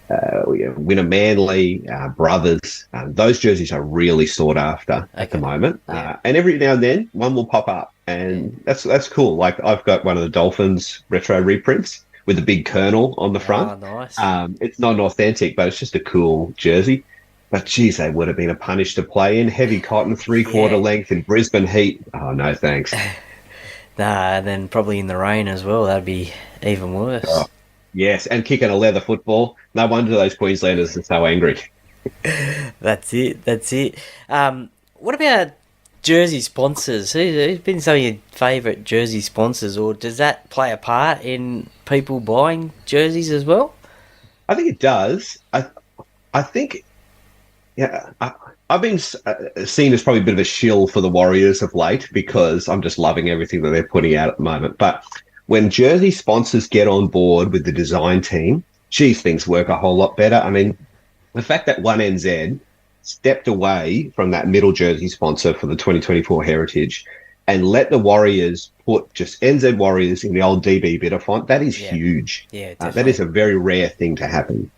Winner Manly, Brothers. Those jerseys are really sought after at the moment. And every now and then one will pop up, and that's cool. Like I've got one of the Dolphins retro reprints with a big Colonel on the front. Oh, nice. It's not an authentic, but it's just a cool jersey. But geez, they would have been a punish to play in. Heavy cotton, 3/4 length in Brisbane heat. Oh, no thanks. And then probably in the rain as well. That'd be even worse. Oh, yes, and kicking a leather football. No wonder those Queenslanders are so angry. That's it. What about jersey sponsors? Who's been some of your favourite jersey sponsors, or does that play a part in people buying jerseys as well? I think it does. I think... Yeah, I've been seen as probably a bit of a shill for the Warriors of late because I'm just loving everything that they're putting out at the moment. But when jersey sponsors get on board with the design team, geez, things work a whole lot better. I mean, the fact that 1NZ stepped away from that middle jersey sponsor for the 2024 Heritage and let the Warriors put just NZ Warriors in the old DB Bitter font, that is huge. Yeah, that is a very rare thing to happen.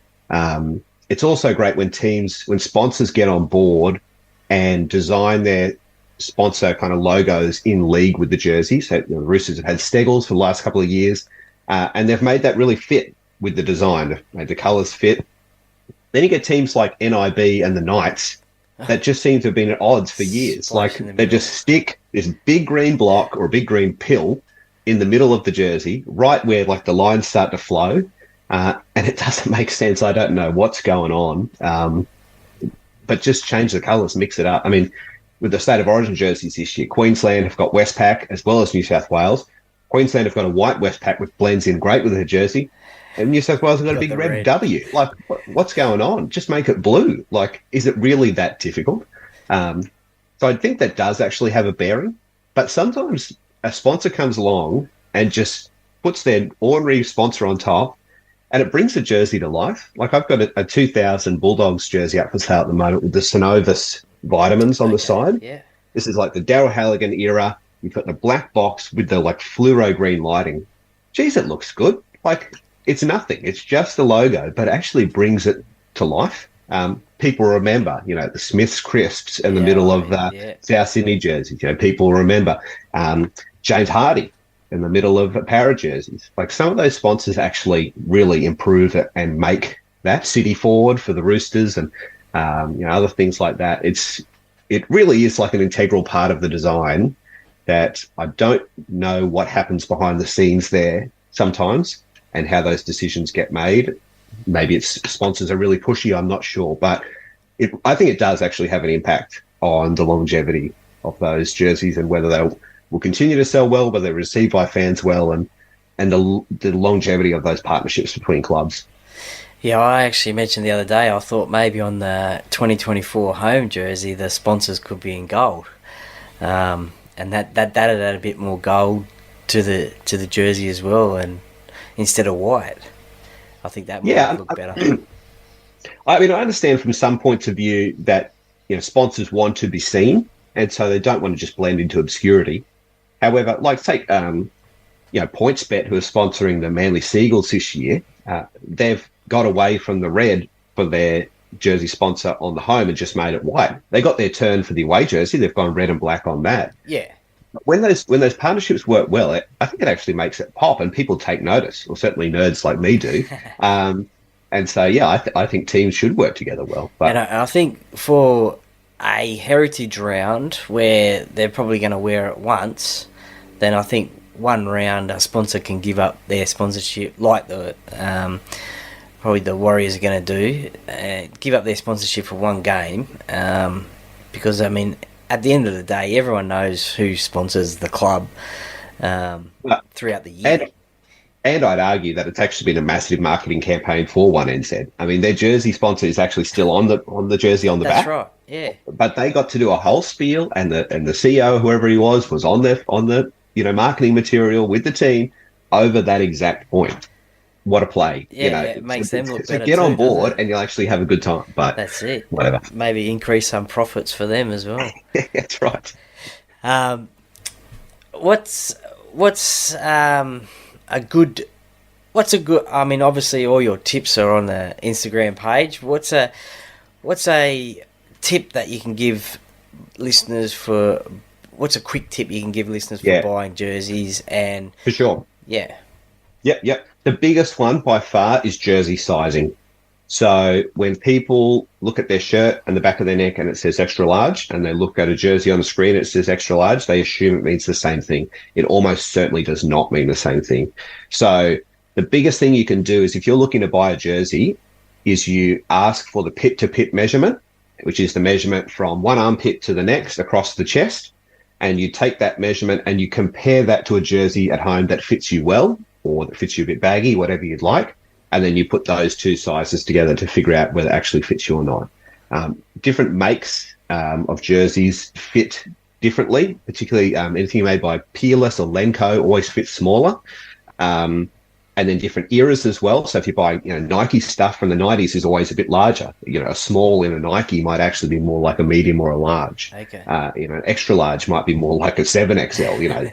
It's also great when sponsors get on board and design their sponsor kind of logos in league with the jerseys. So the Roosters have had Steggles for the last couple of years, and they've made that really fit with the design. They've made the colours fit. Then you get teams like NIB and the Knights that just seem to have been at odds for years. Like they just stick this big green block or a big green pill in the middle of the jersey, right where like the lines start to flow. And it doesn't make sense. I don't know what's going on. But just change the colours, mix it up. I mean, with the State of Origin jerseys this year, Queensland have got Westpac as well as New South Wales. Queensland have got a white Westpac which blends in great with their jersey. And New South Wales have got a big red W. Like, what's going on? Just make it blue. Like, is it really that difficult? So I think that does actually have a bearing. But sometimes a sponsor comes along and just puts their ordinary sponsor on top, and it brings the jersey to life. Like I've got a 2000 Bulldogs jersey up for sale at the moment with the Synovus vitamins on the side. Yeah. This is like the Darryl Halligan era. You've got the black box with the like fluoro green lighting. Geez, it looks good. Like it's nothing. It's just the logo, but it actually brings it to life. People remember, the Smith's crisps in the middle of South Sydney jerseys. People remember James Hardy in the middle of Para jerseys. Like some of those sponsors actually really improve it and make that. City Forward for the Roosters and other things like that. It really is like an integral part of the design that I don't know what happens behind the scenes there sometimes and how those decisions get made. Maybe it's sponsors are really pushy, I'm not sure. But I think it does actually have an impact on the longevity of those jerseys and whether they will continue to sell well, whether they're received by fans well, and the longevity of those partnerships between clubs. Yeah, I actually mentioned the other day, I thought maybe on the 2024 home jersey, the sponsors could be in gold. And that added a bit more gold to the jersey as well, and instead of white. I think that might look better. I mean, I understand from some points of view that sponsors want to be seen, and so they don't want to just blend into obscurity. However, like take PointsBet, who are sponsoring the Manly Seagulls this year, they've got away from the red for their jersey sponsor on the home and just made it white. They got their turn for the away jersey. They've gone red and black on that. Yeah. When those partnerships work well, I think it actually makes it pop and people take notice, or certainly nerds like me do. And so, I think teams should work together well. But and I think for a heritage round where they're probably going to wear it once, then I think one round a sponsor can give up their sponsorship, like probably the Warriors are going to do, give up their sponsorship for one game, because I mean, at the end of the day, everyone knows who sponsors the club throughout the year. And I'd argue that it's actually been a massive marketing campaign for One NZ. I mean, their jersey sponsor is actually still on the jersey on the back. That's right. Yeah. But they got to do a whole spiel, and the CEO, whoever he was on the marketing material with the team over that exact point. What a play! Yeah, it makes them look better. So get on board, and you'll actually have a good time. But that's it. Whatever. Maybe increase some profits for them as well. That's right. What's a good? I mean, obviously, all your tips are on the Instagram page. What's a tip that you can give listeners for? What's a quick tip you can give listeners for buying jerseys and for sure? Yeah. Yep. The biggest one by far is jersey sizing. So when people look at their shirt and the back of their neck and it says extra large, and they look at a jersey on the screen and it says extra large, they assume it means the same thing. It almost certainly does not mean the same thing. So the biggest thing you can do is, if you're looking to buy a jersey, is you ask for the pit to pit measurement, which is the measurement from one armpit to the next across the chest. And you take that measurement and you compare that to a jersey at home that fits you well, or that fits you a bit baggy, whatever you'd like. And then you put those two sizes together to figure out whether it actually fits you or not. Different makes of jerseys fit differently, particularly anything made by Peerless or Lenco always fits smaller. And then different eras as well. So if you buy Nike stuff from the 90s is always a bit larger. A small in a Nike might actually be more like a medium or a large. Okay. Extra large might be more like a 7XL.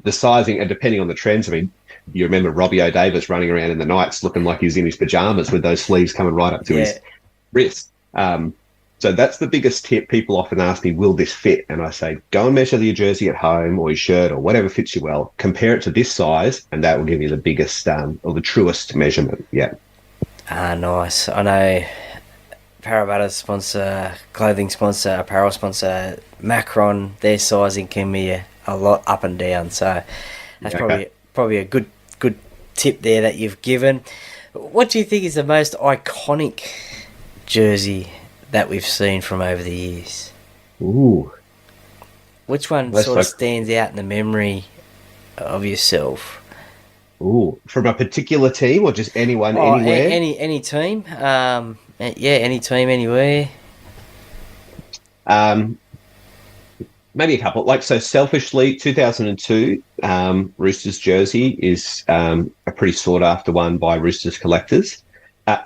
The sizing, and depending on the trends, I mean, you remember Robbie O'Davis running around in the nights looking like he was in his pajamas with those sleeves coming right up to his wrist. So that's the biggest tip. People often ask me, will this fit? And I say, go and measure your jersey at home or your shirt or whatever fits you well. Compare it to this size, and that will give you the biggest or the truest measurement. Yeah. Nice. I know Parramatta's sponsor, clothing sponsor, apparel sponsor, Macron, their sizing can be a lot up and down. So that's probably a good tip there that you've given. What do you think is the most iconic jersey that we've seen from over the years? Ooh. Which one sort of stands out in the memory of yourself? Ooh. From a particular team or just anyone, anywhere? Any team. Any team, anywhere. Maybe a couple. So selfishly, 2002 Roosters jersey is a pretty sought after one by Roosters collectors.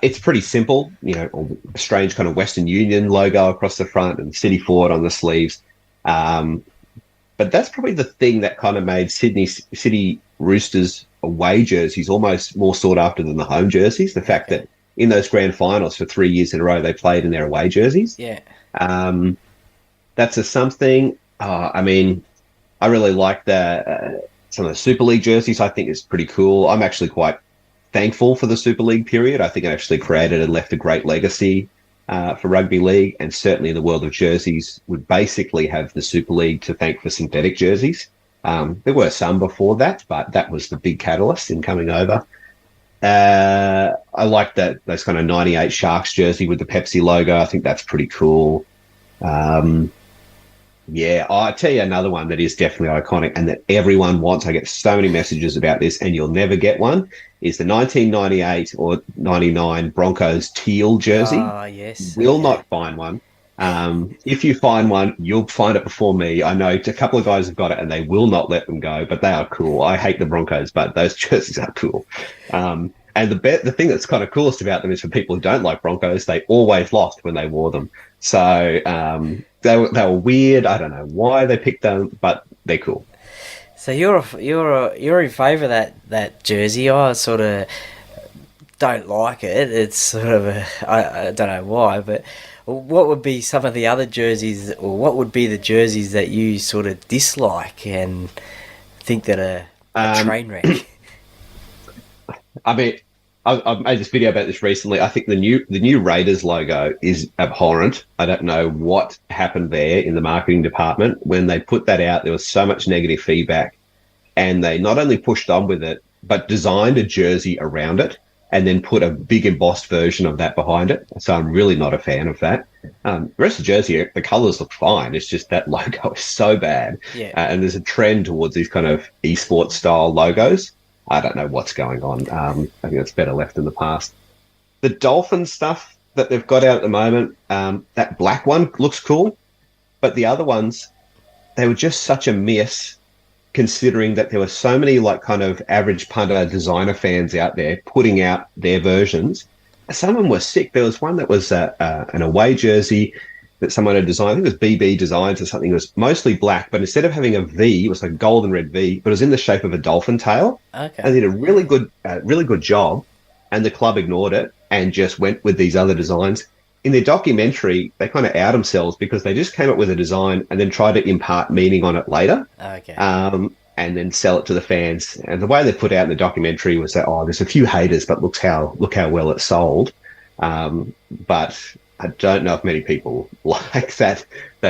It's pretty simple, a strange kind of Western Union logo across the front and City Forward on the sleeves. But that's probably the thing that kind of made City Roosters away jerseys almost more sought after than the home jerseys. The fact that in those grand finals for 3 years in a row, they played in their away jerseys. Yeah. That's a something. I mean, I really like some of the Super League jerseys. I think it's pretty cool. I'm actually quite thankful for the Super League period. I think it actually created and left a great legacy for rugby league, and certainly in the world of jerseys would basically have the Super League to thank for synthetic jerseys. There were some before that, but that was the big catalyst in coming over. I like those kind of 98 Sharks jersey with the Pepsi logo. I think that's pretty cool. I'll tell you another one that is definitely iconic and that everyone wants. I get so many messages about this, and you'll never get one, is the 1998 or 99 Broncos teal jersey. Yes. You will not find one. If you find one, you'll find it before me. I know a couple of guys have got it and they will not let them go, but they are cool. I hate the Broncos, but those jerseys are cool. And the thing that's kind of coolest about them is for people who don't like Broncos, they always lost when they wore them. So they were weird. I don't know why they picked them, but they're cool. So you're in favour of that jersey. I sort of don't like it. It's sort of I don't know why, but what would be some of the other jerseys, or what would be the jerseys that you sort of dislike and think that are a train wreck? I mean, I've made this video about this recently. I think the new Raiders logo is abhorrent. I don't know what happened there in the marketing department. When they put that out, there was so much negative feedback, and they not only pushed on with it, but designed a jersey around it and then put a big embossed version of that behind it. So I'm really not a fan of that. The rest of the jersey, the colours look fine. It's just that logo is so bad. Yeah. And there's a trend towards these kind of esports style logos. I don't know what's going on. I think it's better left in the past. The Dolphin stuff that they've got out at the moment, that black one looks cool, but the other ones, they were just such a miss, considering that there were so many like kind of average punter designer fans out there putting out their versions. Some of them were sick. There was one that was an away jersey that someone had designed. I think it was BB Designs or something. It was mostly black, but instead of having a V, it was like a golden red V, but it was in the shape of a dolphin tail. Okay. And they did a really good job, and the club ignored it and just went with these other designs. In their documentary, they kind of out themselves because they just came up with a design and then tried to impart meaning on it later. Okay. And then sell it to the fans. And the way they put out in the documentary was that, there's a few haters, but look how well it sold. But I don't know if many people like that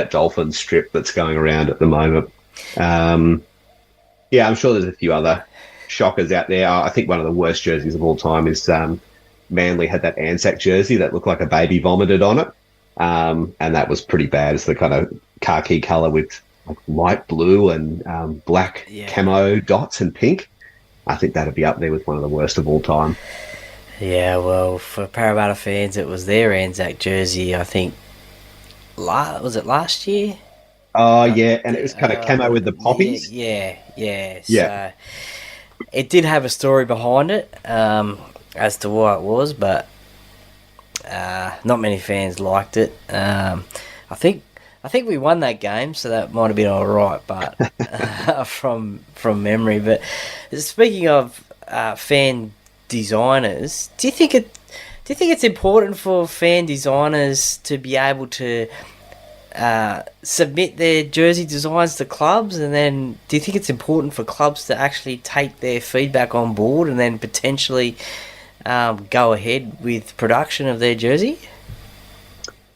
dolphin strip that's going around at the moment. I'm sure there's a few other shockers out there. I think one of the worst jerseys of all time is Manly had that Anzac jersey that looked like a baby vomited on it. And that was pretty bad. It's the kind of khaki colour with like light blue and black camo dots and pink. I think that'd be up there with one of the worst of all time. Yeah, well, for Parramatta fans, it was their Anzac jersey, I think, was it last year? Oh, yeah, and it was kind of camo with the poppies. Yeah. So it did have a story behind it as to why it was, but not many fans liked it. I think we won that game, so that might have been all right, but from memory. But speaking of fan designers, do you think it's important for fan designers to be able to submit their jersey designs to clubs, and then do you think it's important for clubs to actually take their feedback on board and then potentially go ahead with production of their jersey?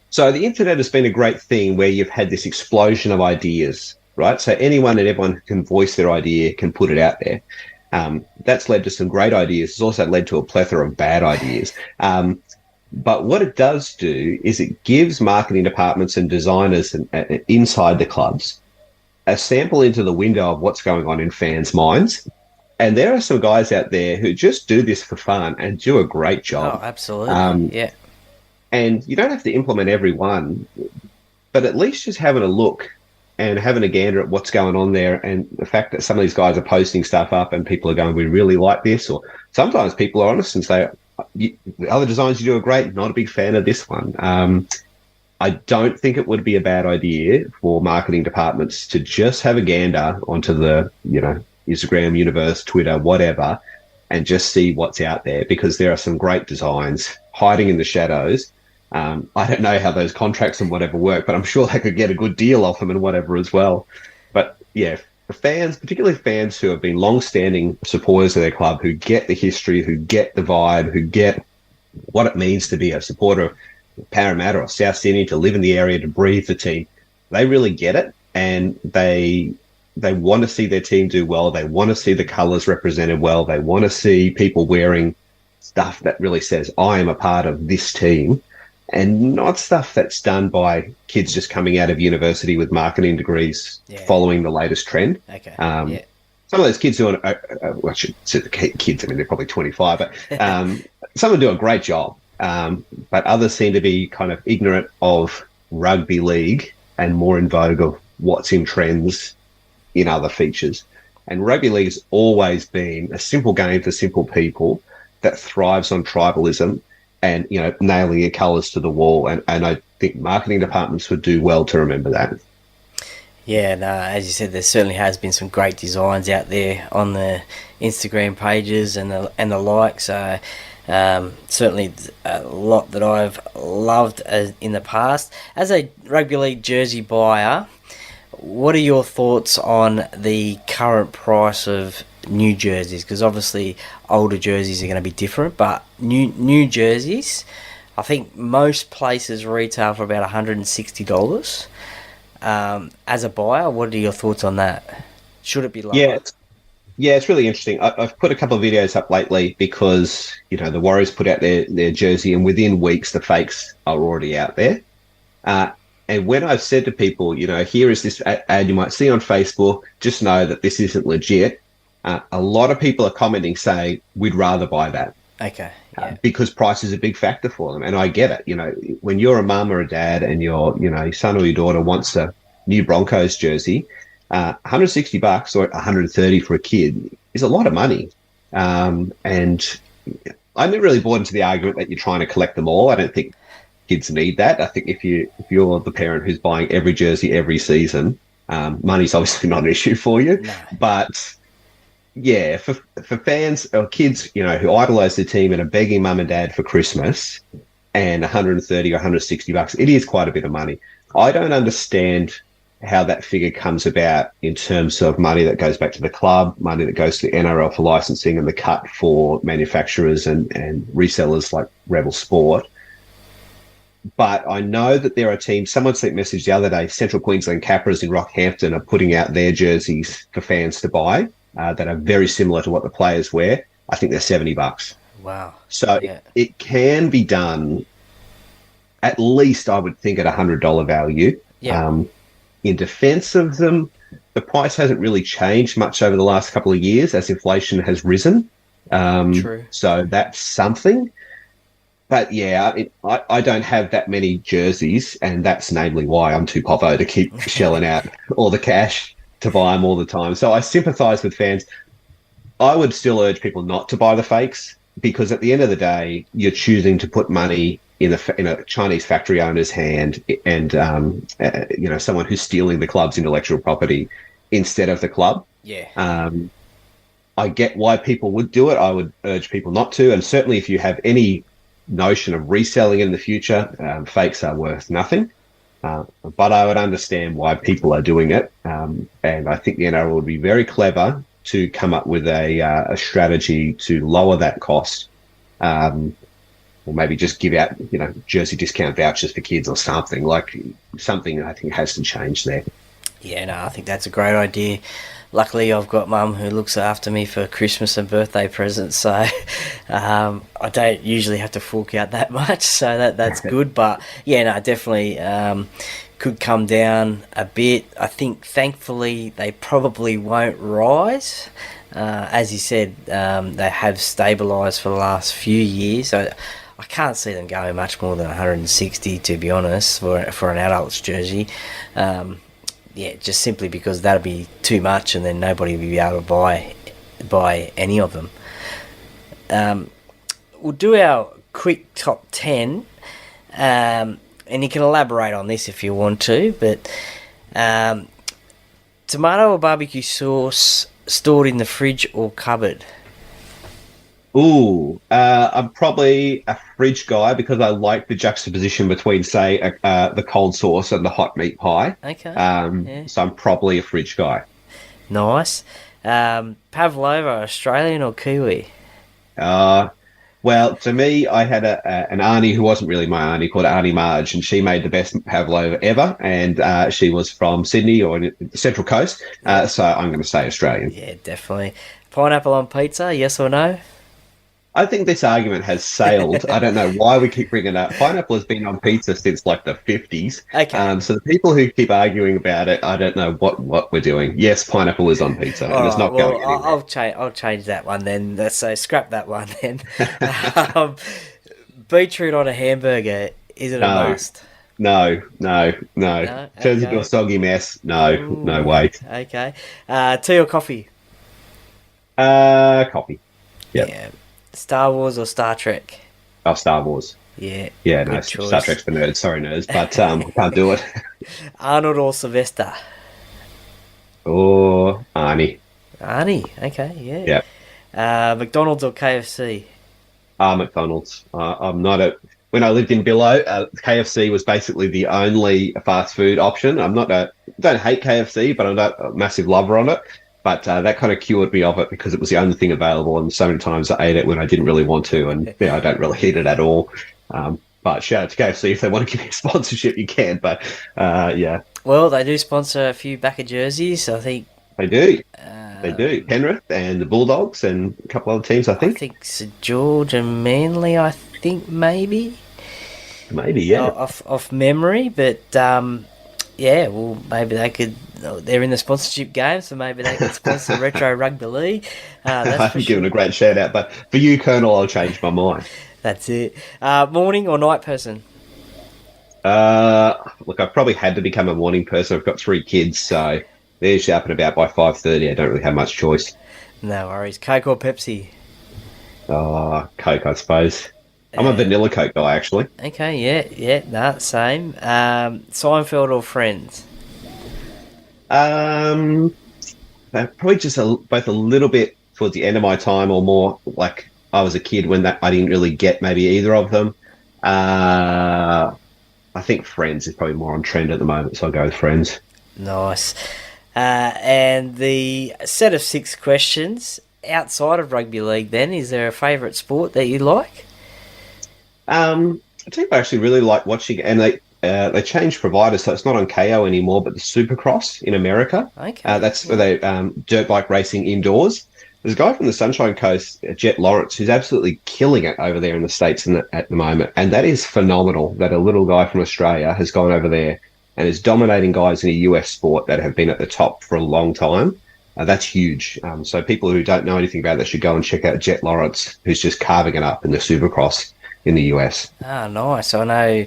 So the internet has been a great thing where you've had this explosion of ideas, right? So anyone and everyone who can voice their idea can put it out there. That's led to some great ideas. It's also led to a plethora of bad ideas. But what it does do is it gives marketing departments and designers inside the clubs a sample into the window of what's going on in fans' minds. And there are some guys out there who just do this for fun and do a great job. Oh, absolutely. Yeah. And you don't have to implement every one, but at least just having a look and having a gander at what's going on there, and the fact that some of these guys are posting stuff up and people are going, we really like this, or sometimes people are honest and say, the other designs you do are great, not a big fan of this one. I don't think it would be a bad idea for marketing departments to just have a gander onto the, Instagram universe, Twitter, whatever, and just see what's out there, because there are some great designs hiding in the shadows. I don't know how those contracts and whatever work, but I'm sure they could get a good deal off them and whatever as well. But yeah, for fans, particularly fans who have been long-standing supporters of their club, who get the history, who get the vibe, who get what it means to be a supporter of Parramatta or South Sydney, to live in the area, to breathe the team, they really get it, and they want to see their team do well. They want to see the colours represented well. They want to see people wearing stuff that really says, I am a part of this team, and not stuff that's done by kids just coming out of university with marketing degrees, following the latest trend. Okay. Some of those kids who are, well, I should say the kids, I mean, they're probably 25, but some of them do a great job. But others seem to be kind of ignorant of rugby league and more in vogue of what's in trends in other features. And rugby league has always been a simple game for simple people that thrives on tribalism and, you know, nailing your colours to the wall. And I think marketing departments would do well to remember that. Yeah, no, as you said, there certainly has been some great designs out there on the Instagram pages and the like. So certainly a lot that I've loved in the past. As a rugby league jersey buyer, what are your thoughts on the current price of new jerseys? Because obviously older jerseys are going to be different, but new jerseys, I think most places retail for about $160. As a buyer, what are your thoughts on that? Should it be lower? Yeah, it's really interesting. I've put a couple of videos up lately because, you know, the Warriors put out their jersey, and within weeks the fakes are already out there. And when I've said to people, you know, here is this ad you might see on Facebook, just know that this isn't legit. A lot of people are commenting saying, we'd rather buy that. Okay. Yeah. Because price is a big factor for them. And I get it. You know, when you're a mum or a dad and your son or your daughter wants a new Broncos jersey, $160 or $130 for a kid is a lot of money. And I'm not really bought into the argument that you're trying to collect them all. I don't think kids need that. I think if you're the parent who's buying every jersey every season, money's obviously not an issue for you. No. But yeah, for fans or kids, you know, who idolise their team and are begging mum and dad for Christmas, and $130 or $160, it is quite a bit of money. I don't understand how that figure comes about in terms of money that goes back to the club, money that goes to the NRL for licensing, and the cut for manufacturers and resellers like Rebel Sport. But I know that there are teams, someone sent a message the other day, Central Queensland Capras in Rockhampton are putting out their jerseys for fans to buy that are very similar to what the players wear. I think they're $70. Wow. So it can be done at least, I would think, at $100 value. Yeah. In defence of them, the price hasn't really changed much over the last couple of years as inflation has risen. True. So that's something. But yeah, I don't have that many jerseys, and that's namely why I'm too povo to keep shelling out all the cash to buy them all the time. So I sympathise with fans. I would still urge people not to buy the fakes, because at the end of the day, you're choosing to put money in a Chinese factory owner's hand, and you know, someone who's stealing the club's intellectual property instead of the club. Yeah. I get why people would do it. I would urge people not to, and certainly if you have any notion of reselling in the future, fakes are worth nothing. But I would understand why people are doing it, and I think the NRL would be very clever to come up with a strategy to lower that cost. Or maybe just give out, you know, jersey discount vouchers for kids or something. Something I think has to change there. Yeah, no, I think that's a great idea. Luckily, I've got mum who looks after me for Christmas and birthday presents, so I don't usually have to fork out that much, so that's good. But yeah, no, definitely could come down a bit. I think, thankfully, they probably won't rise. As you said, they have stabilised for the last few years. So I can't see them going much more than 160, to be honest, for an adult's jersey. Yeah, just simply because that'd be too much, and then nobody would be able to buy any of them. We'll do our quick top 10, and you can elaborate on this if you want to, but tomato or barbecue sauce stored in the fridge or cupboard? Ooh, I'm probably a fridge guy because I like the juxtaposition between, say, the cold sauce and the hot meat pie. Okay. So I'm probably a fridge guy. Nice. Pavlova, Australian or Kiwi? Well, to me, I had an auntie who wasn't really my auntie, called Auntie Marge, and she made the best pavlova ever. And she was from Sydney or the Central Coast. So I'm going to say Australian. Yeah, definitely. Pineapple on pizza, yes or no? I think this argument has sailed. I don't know why we keep bringing it up. Pineapple has been on pizza since like the 50s. Okay. So the people who keep arguing about it, I don't know what we're doing. Yes, pineapple is on pizza, and it's not going anywhere. I'll change that one then. So scrap that one then. Beetroot on a hamburger, is it a must? No. Turns into a soggy mess. No, no way. Okay. Tea or coffee? Coffee. Yep. Yeah. Star Wars or Star Trek? Oh, Star Wars. Yeah. Yeah, no, Star Trek's for nerds. Sorry, nerds, but can't do it. Arnold or Sylvester? Or Arnie. Arnie, okay, yeah. Yeah. McDonald's or KFC? McDonald's. I'm not a... When I lived in Billow, KFC was basically the only fast food option. Don't hate KFC, but I'm not a massive lover on it. But that kind of cured me of it because it was the only thing available, and so many times I ate it when I didn't really want to, and I don't really eat it at all. But shout out to KFC if they want to give me a sponsorship, you can. But yeah. Well, they do sponsor a few backer jerseys, I think. They do. They do. Penrith and the Bulldogs and a couple other teams, I think. I think St George and Manly, I think maybe. Maybe, yeah. Off memory, but yeah, well, maybe they could... They're in the sponsorship game, so maybe they could sponsor Retro Rugba League. I'm giving a great shout out, but for you, Colonel, I'll change my mind. That's it. Morning or night person? Look, I've probably had to become a morning person. I've got 3 kids, so they're usually up and about by 5:30. I don't really have much choice. No worries. Coke or Pepsi? Coke, I suppose. I'm a vanilla Coke guy, actually. Okay, yeah, nah, same. Seinfeld or Friends? Probably just both a little bit towards the end of my time, or more like I was a kid when I didn't really get maybe either of them. I think Friends is probably more on trend at the moment, so I'll go with Friends. Nice. And the set of 6 questions outside of rugby league. Then, is there a favourite sport that you like? I think I actually really like watching, and they changed providers, so it's not on KO anymore, but the Supercross in America. Okay. That's where they dirt bike racing indoors. There's a guy from the Sunshine Coast, Jet Lawrence, who's absolutely killing it over there in the States at the moment. And that is phenomenal that a little guy from Australia has gone over there and is dominating guys in a US sport that have been at the top for a long time. That's huge. So people who don't know anything about that should go and check out Jet Lawrence, who's just carving it up in the Supercross in the US. Ah, nice. I know...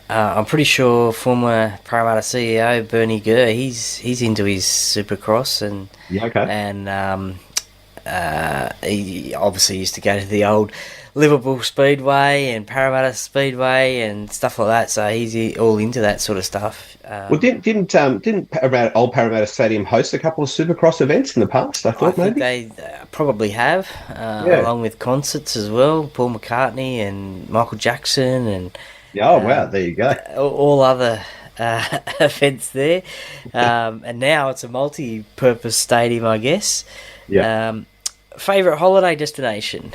I'm pretty sure former Parramatta CEO Bernie Gurr, he's into his Supercross, and yeah, okay. And he obviously used to go to the old Liverpool Speedway and Parramatta Speedway and stuff like that. So he's all into that sort of stuff. Well, didn't old Parramatta Stadium host a couple of Supercross events in the past? I thought maybe they probably have, along with concerts as well. Paul McCartney and Michael Jackson and. Oh, wow, there you go. All other events there. And now it's a multi-purpose stadium, I guess. Yeah. Favourite holiday destination?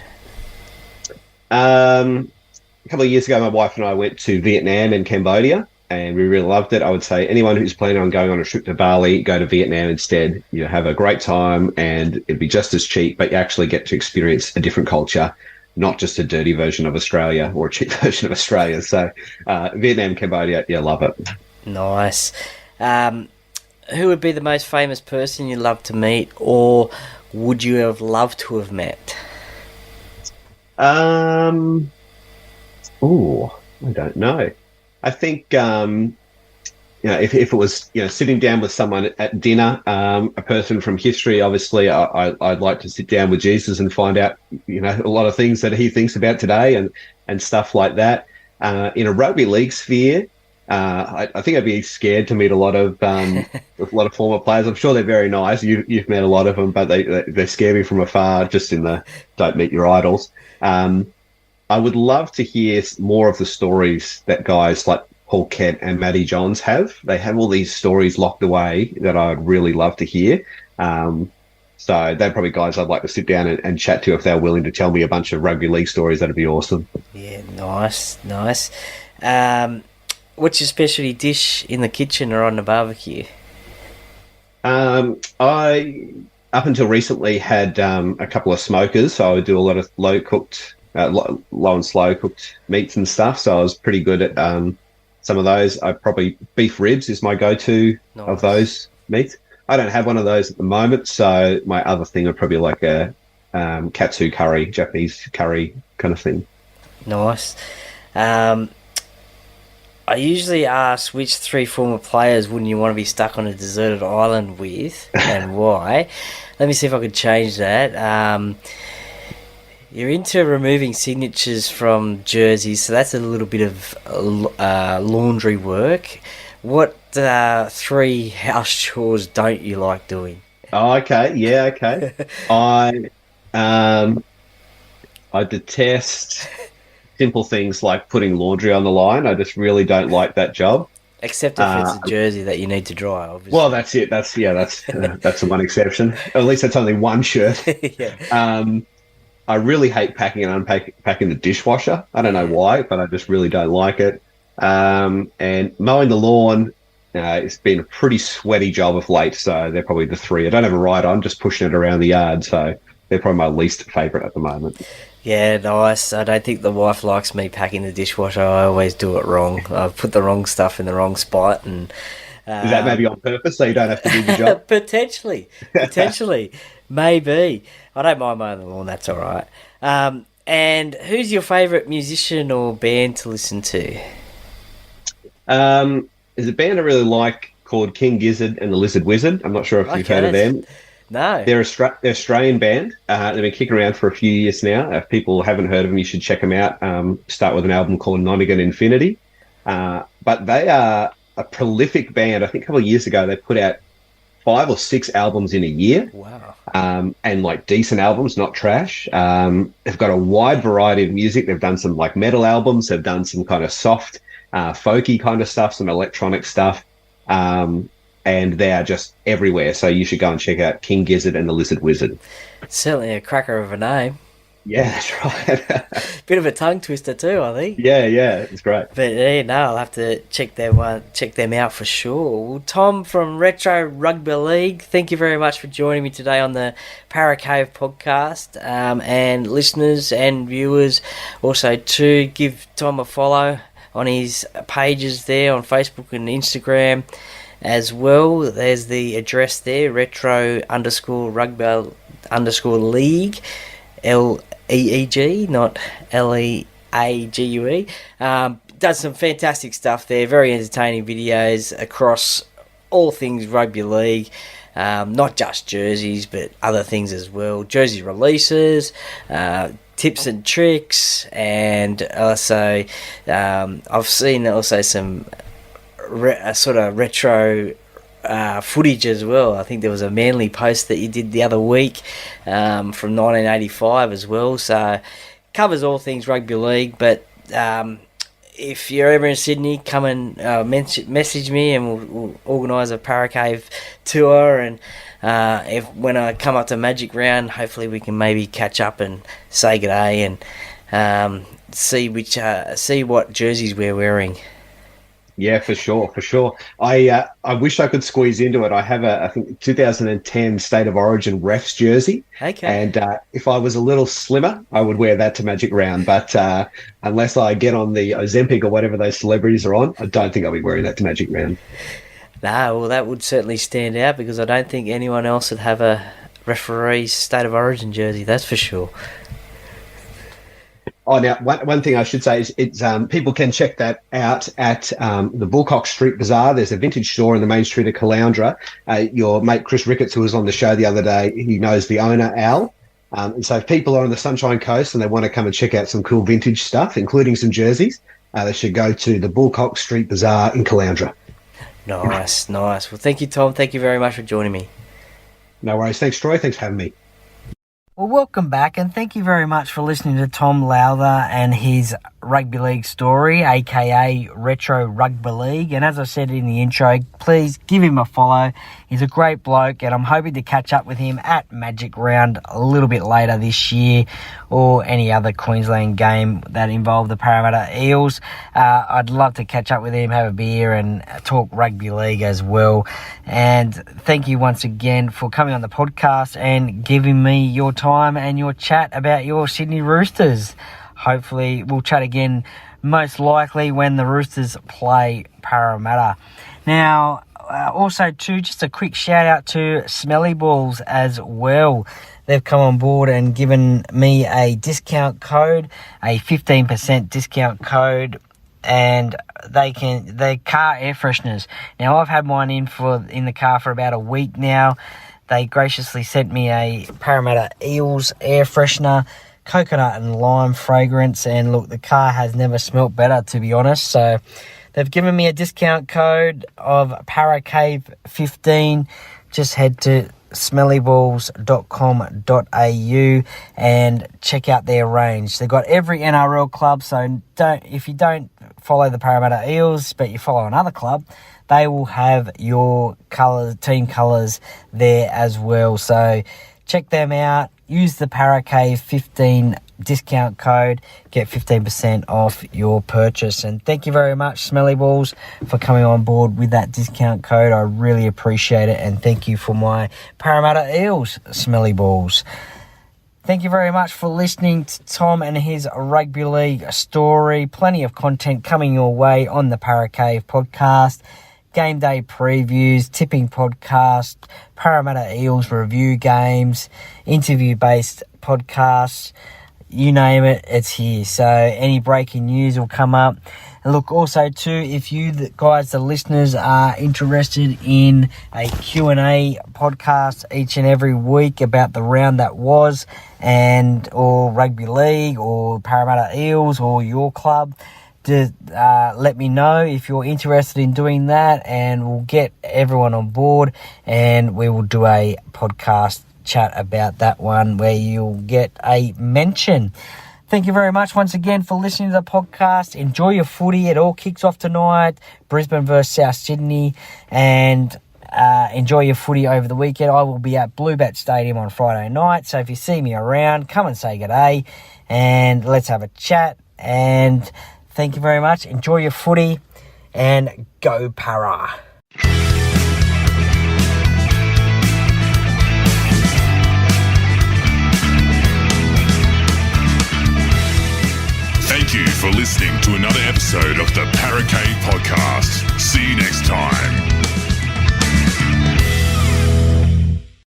A couple of years ago, my wife and I went to Vietnam and Cambodia, and we really loved it. I would say anyone who's planning on going on a trip to Bali, go to Vietnam instead. You have a great time, and it'd be just as cheap, but you actually get to experience a different culture. Not just a dirty version of Australia or a cheap version of Australia. So Vietnam, Cambodia, yeah, love it. Nice. Who would be the most famous person you'd love to meet, or would you have loved to have met? I don't know. I think if it was sitting down with someone at dinner, a person from history, obviously I'd like to sit down with Jesus and find out a lot of things that he thinks about today and stuff like that. In a rugby league sphere, I think I'd be scared to meet a lot of former players. I'm sure they're very nice. You've met a lot of them, but they scare me from afar. Just in the don't meet your idols. I would love to hear more of the stories that guys like Paul Kent and Matty Johns have. They have all these stories locked away that I'd really love to hear. So they're probably guys I'd like to sit down and chat to if they're willing to tell me a bunch of rugby league stories. That'd be awesome. Yeah, nice. What's your specialty dish in the kitchen or on the barbecue? I, up until recently, had a couple of smokers, so I would do a lot of low and slow cooked meats and stuff. So I was pretty good at some of those. Beef ribs is my go-to of those meats. I don't have one of those at the moment, so my other thing would probably like a katsu curry, Japanese curry kind of thing. Nice. I usually ask which 3 former players wouldn't you want to be stuck on a deserted island with and why. Let me see if I could change that. You're into removing signatures from jerseys, so that's a little bit of laundry work. What 3 house chores don't you like doing? Oh, okay. Yeah, okay. I detest simple things like putting laundry on the line. I just really don't like that job. Except if it's a jersey that you need to dry, obviously. Well, that's it. That's the one exception. At least that's only one shirt. Yeah. I really hate packing and unpacking the dishwasher. I don't know why, but I just really don't like it. And mowing the lawn, it's been a pretty sweaty job of late, so they're probably the 3. I don't have a ride on, just pushing it around the yard, so they're probably my least favourite at the moment. Yeah, nice. I don't think the wife likes me packing the dishwasher. I always do it wrong. I put the wrong stuff in the wrong spot. And is that maybe on purpose so you don't have to do the job? Potentially. Maybe. I don't mind mowing the lawn, that's all right. And who's your favourite musician or band to listen to? There's a band I really like called King Gizzard and the Lizard Wizard. I'm not sure if you've heard of them. No. They're an Australian band. They've been kicking around for a few years now. If people haven't heard of them, you should check them out. Start with an album called Nonigan Infinity. But they are a prolific band. I think a couple of years ago, they put out 5 or 6 albums in a year. Wow. And like decent albums, not trash. They've got a wide variety of music. They've done some like metal albums. They've done some kind of soft, folky kind of stuff, some electronic stuff. And they are just everywhere. So you should go and check out King Gizzard and the Lizard Wizard. Certainly a cracker of a name. Yeah, that's right. Bit of a tongue twister too, I think. Yeah, it's great. But yeah, no, I'll have to check them out for sure. Well, Tom from Retro Rugby League, thank you very much for joining me today on the Para Cave podcast. And listeners and viewers, also to give Tom a follow on his pages there on Facebook and Instagram as well. There's the address there, retro_rugby_league, LEEG, not LEAGUE. Does some fantastic stuff there, very entertaining videos across all things rugby league, not just jerseys but other things as well, jersey releases, tips and tricks, and also I've seen also some sort of retro footage as well. I think there was a Manly post that you did the other week from 1985 as well, so covers all things rugby league. But if you're ever in Sydney, come and message me and we'll organise a Paracave tour, and when I come up to Magic Round, hopefully we can maybe catch up and say good day and see what jerseys we're wearing. Yeah, for sure. I wish I could squeeze into it. I have I think 2010 State of Origin refs jersey. Okay. And if I was a little slimmer, I would wear that to Magic Round. But unless I get on the Ozempic or whatever those celebrities are on, I don't think I'll be wearing that to Magic Round. No, well, that would certainly stand out because I don't think anyone else would have a referee's State of Origin jersey, that's for sure. Oh, now, one thing I should say is it's people can check that out at the Bullcock Street Bazaar. There's a vintage store in the main street of Caloundra. Your mate Chris Ricketts, who was on the show the other day, he knows the owner, Al. And so if people are on the Sunshine Coast and they want to come and check out some cool vintage stuff, including some jerseys, they should go to the Bullcock Street Bazaar in Caloundra. Nice. Well, thank you, Tom. Thank you very much for joining me. No worries. Thanks, Troy. Thanks for having me. Well, welcome back, and thank you very much for listening to Thom Lowther and his Rugby League story, aka Retro Rugba Leeg. And as I said in the intro, please give him a follow. He's a great bloke, and I'm hoping to catch up with him at Magic Round a little bit later this year, or any other Queensland game that involved the Parramatta Eels. I'd love to catch up with him, have a beer, and talk rugby league as well. And thank you once again for coming on the podcast and giving me your time and your chat about your Sydney Roosters. Hopefully we'll chat again, most likely when the Roosters play Parramatta. Now, also too, just a quick shout out to Smelly Balls as well. They've come on board and given me a discount code, a 15% discount code, and they're car air fresheners. Now, I've had mine in the car for about a week now. They graciously sent me a Parramatta Eels air freshener, coconut and lime fragrance, and look, the car has never smelt better, to be honest. So they've given me a discount code of ParaCave15. Just head to smellyballs.com.au and check out their range. They've got every NRL club, so if you don't follow the Parramatta Eels but you follow another club, they will have your team colours there as well. So check them out. Use the ParaCave15 discount code. Get 15% off your purchase. And thank you very much, Smelly Balls, for coming on board with that discount code. I really appreciate it. And thank you for my Parramatta Eels, Smelly Balls. Thank you very much for listening to Tom and his rugby league story. Plenty of content coming your way on the Paracave podcast. Game day previews, tipping podcast, Parramatta Eels review games, interview-based podcasts, you name it, it's here. So any breaking news will come up. And look, also too, if you guys, the listeners, are interested in a Q&A podcast each and every week about the round that was, or rugby league, or Parramatta Eels, or your club, let me know if you're interested in doing that, and we'll get everyone on board and we will do a podcast chat about that one where you'll get a mention. Thank you very much once again for listening to the podcast. Enjoy your footy. It all kicks off tonight, Brisbane versus South Sydney, and enjoy your footy over the weekend. I will be at Bluebet Stadium on Friday night, so if you see me around, come and say good day and let's have a chat. And thank you very much. Enjoy your footy and go Para. Thank you for listening to another episode of the Paracave Podcast. See you next time.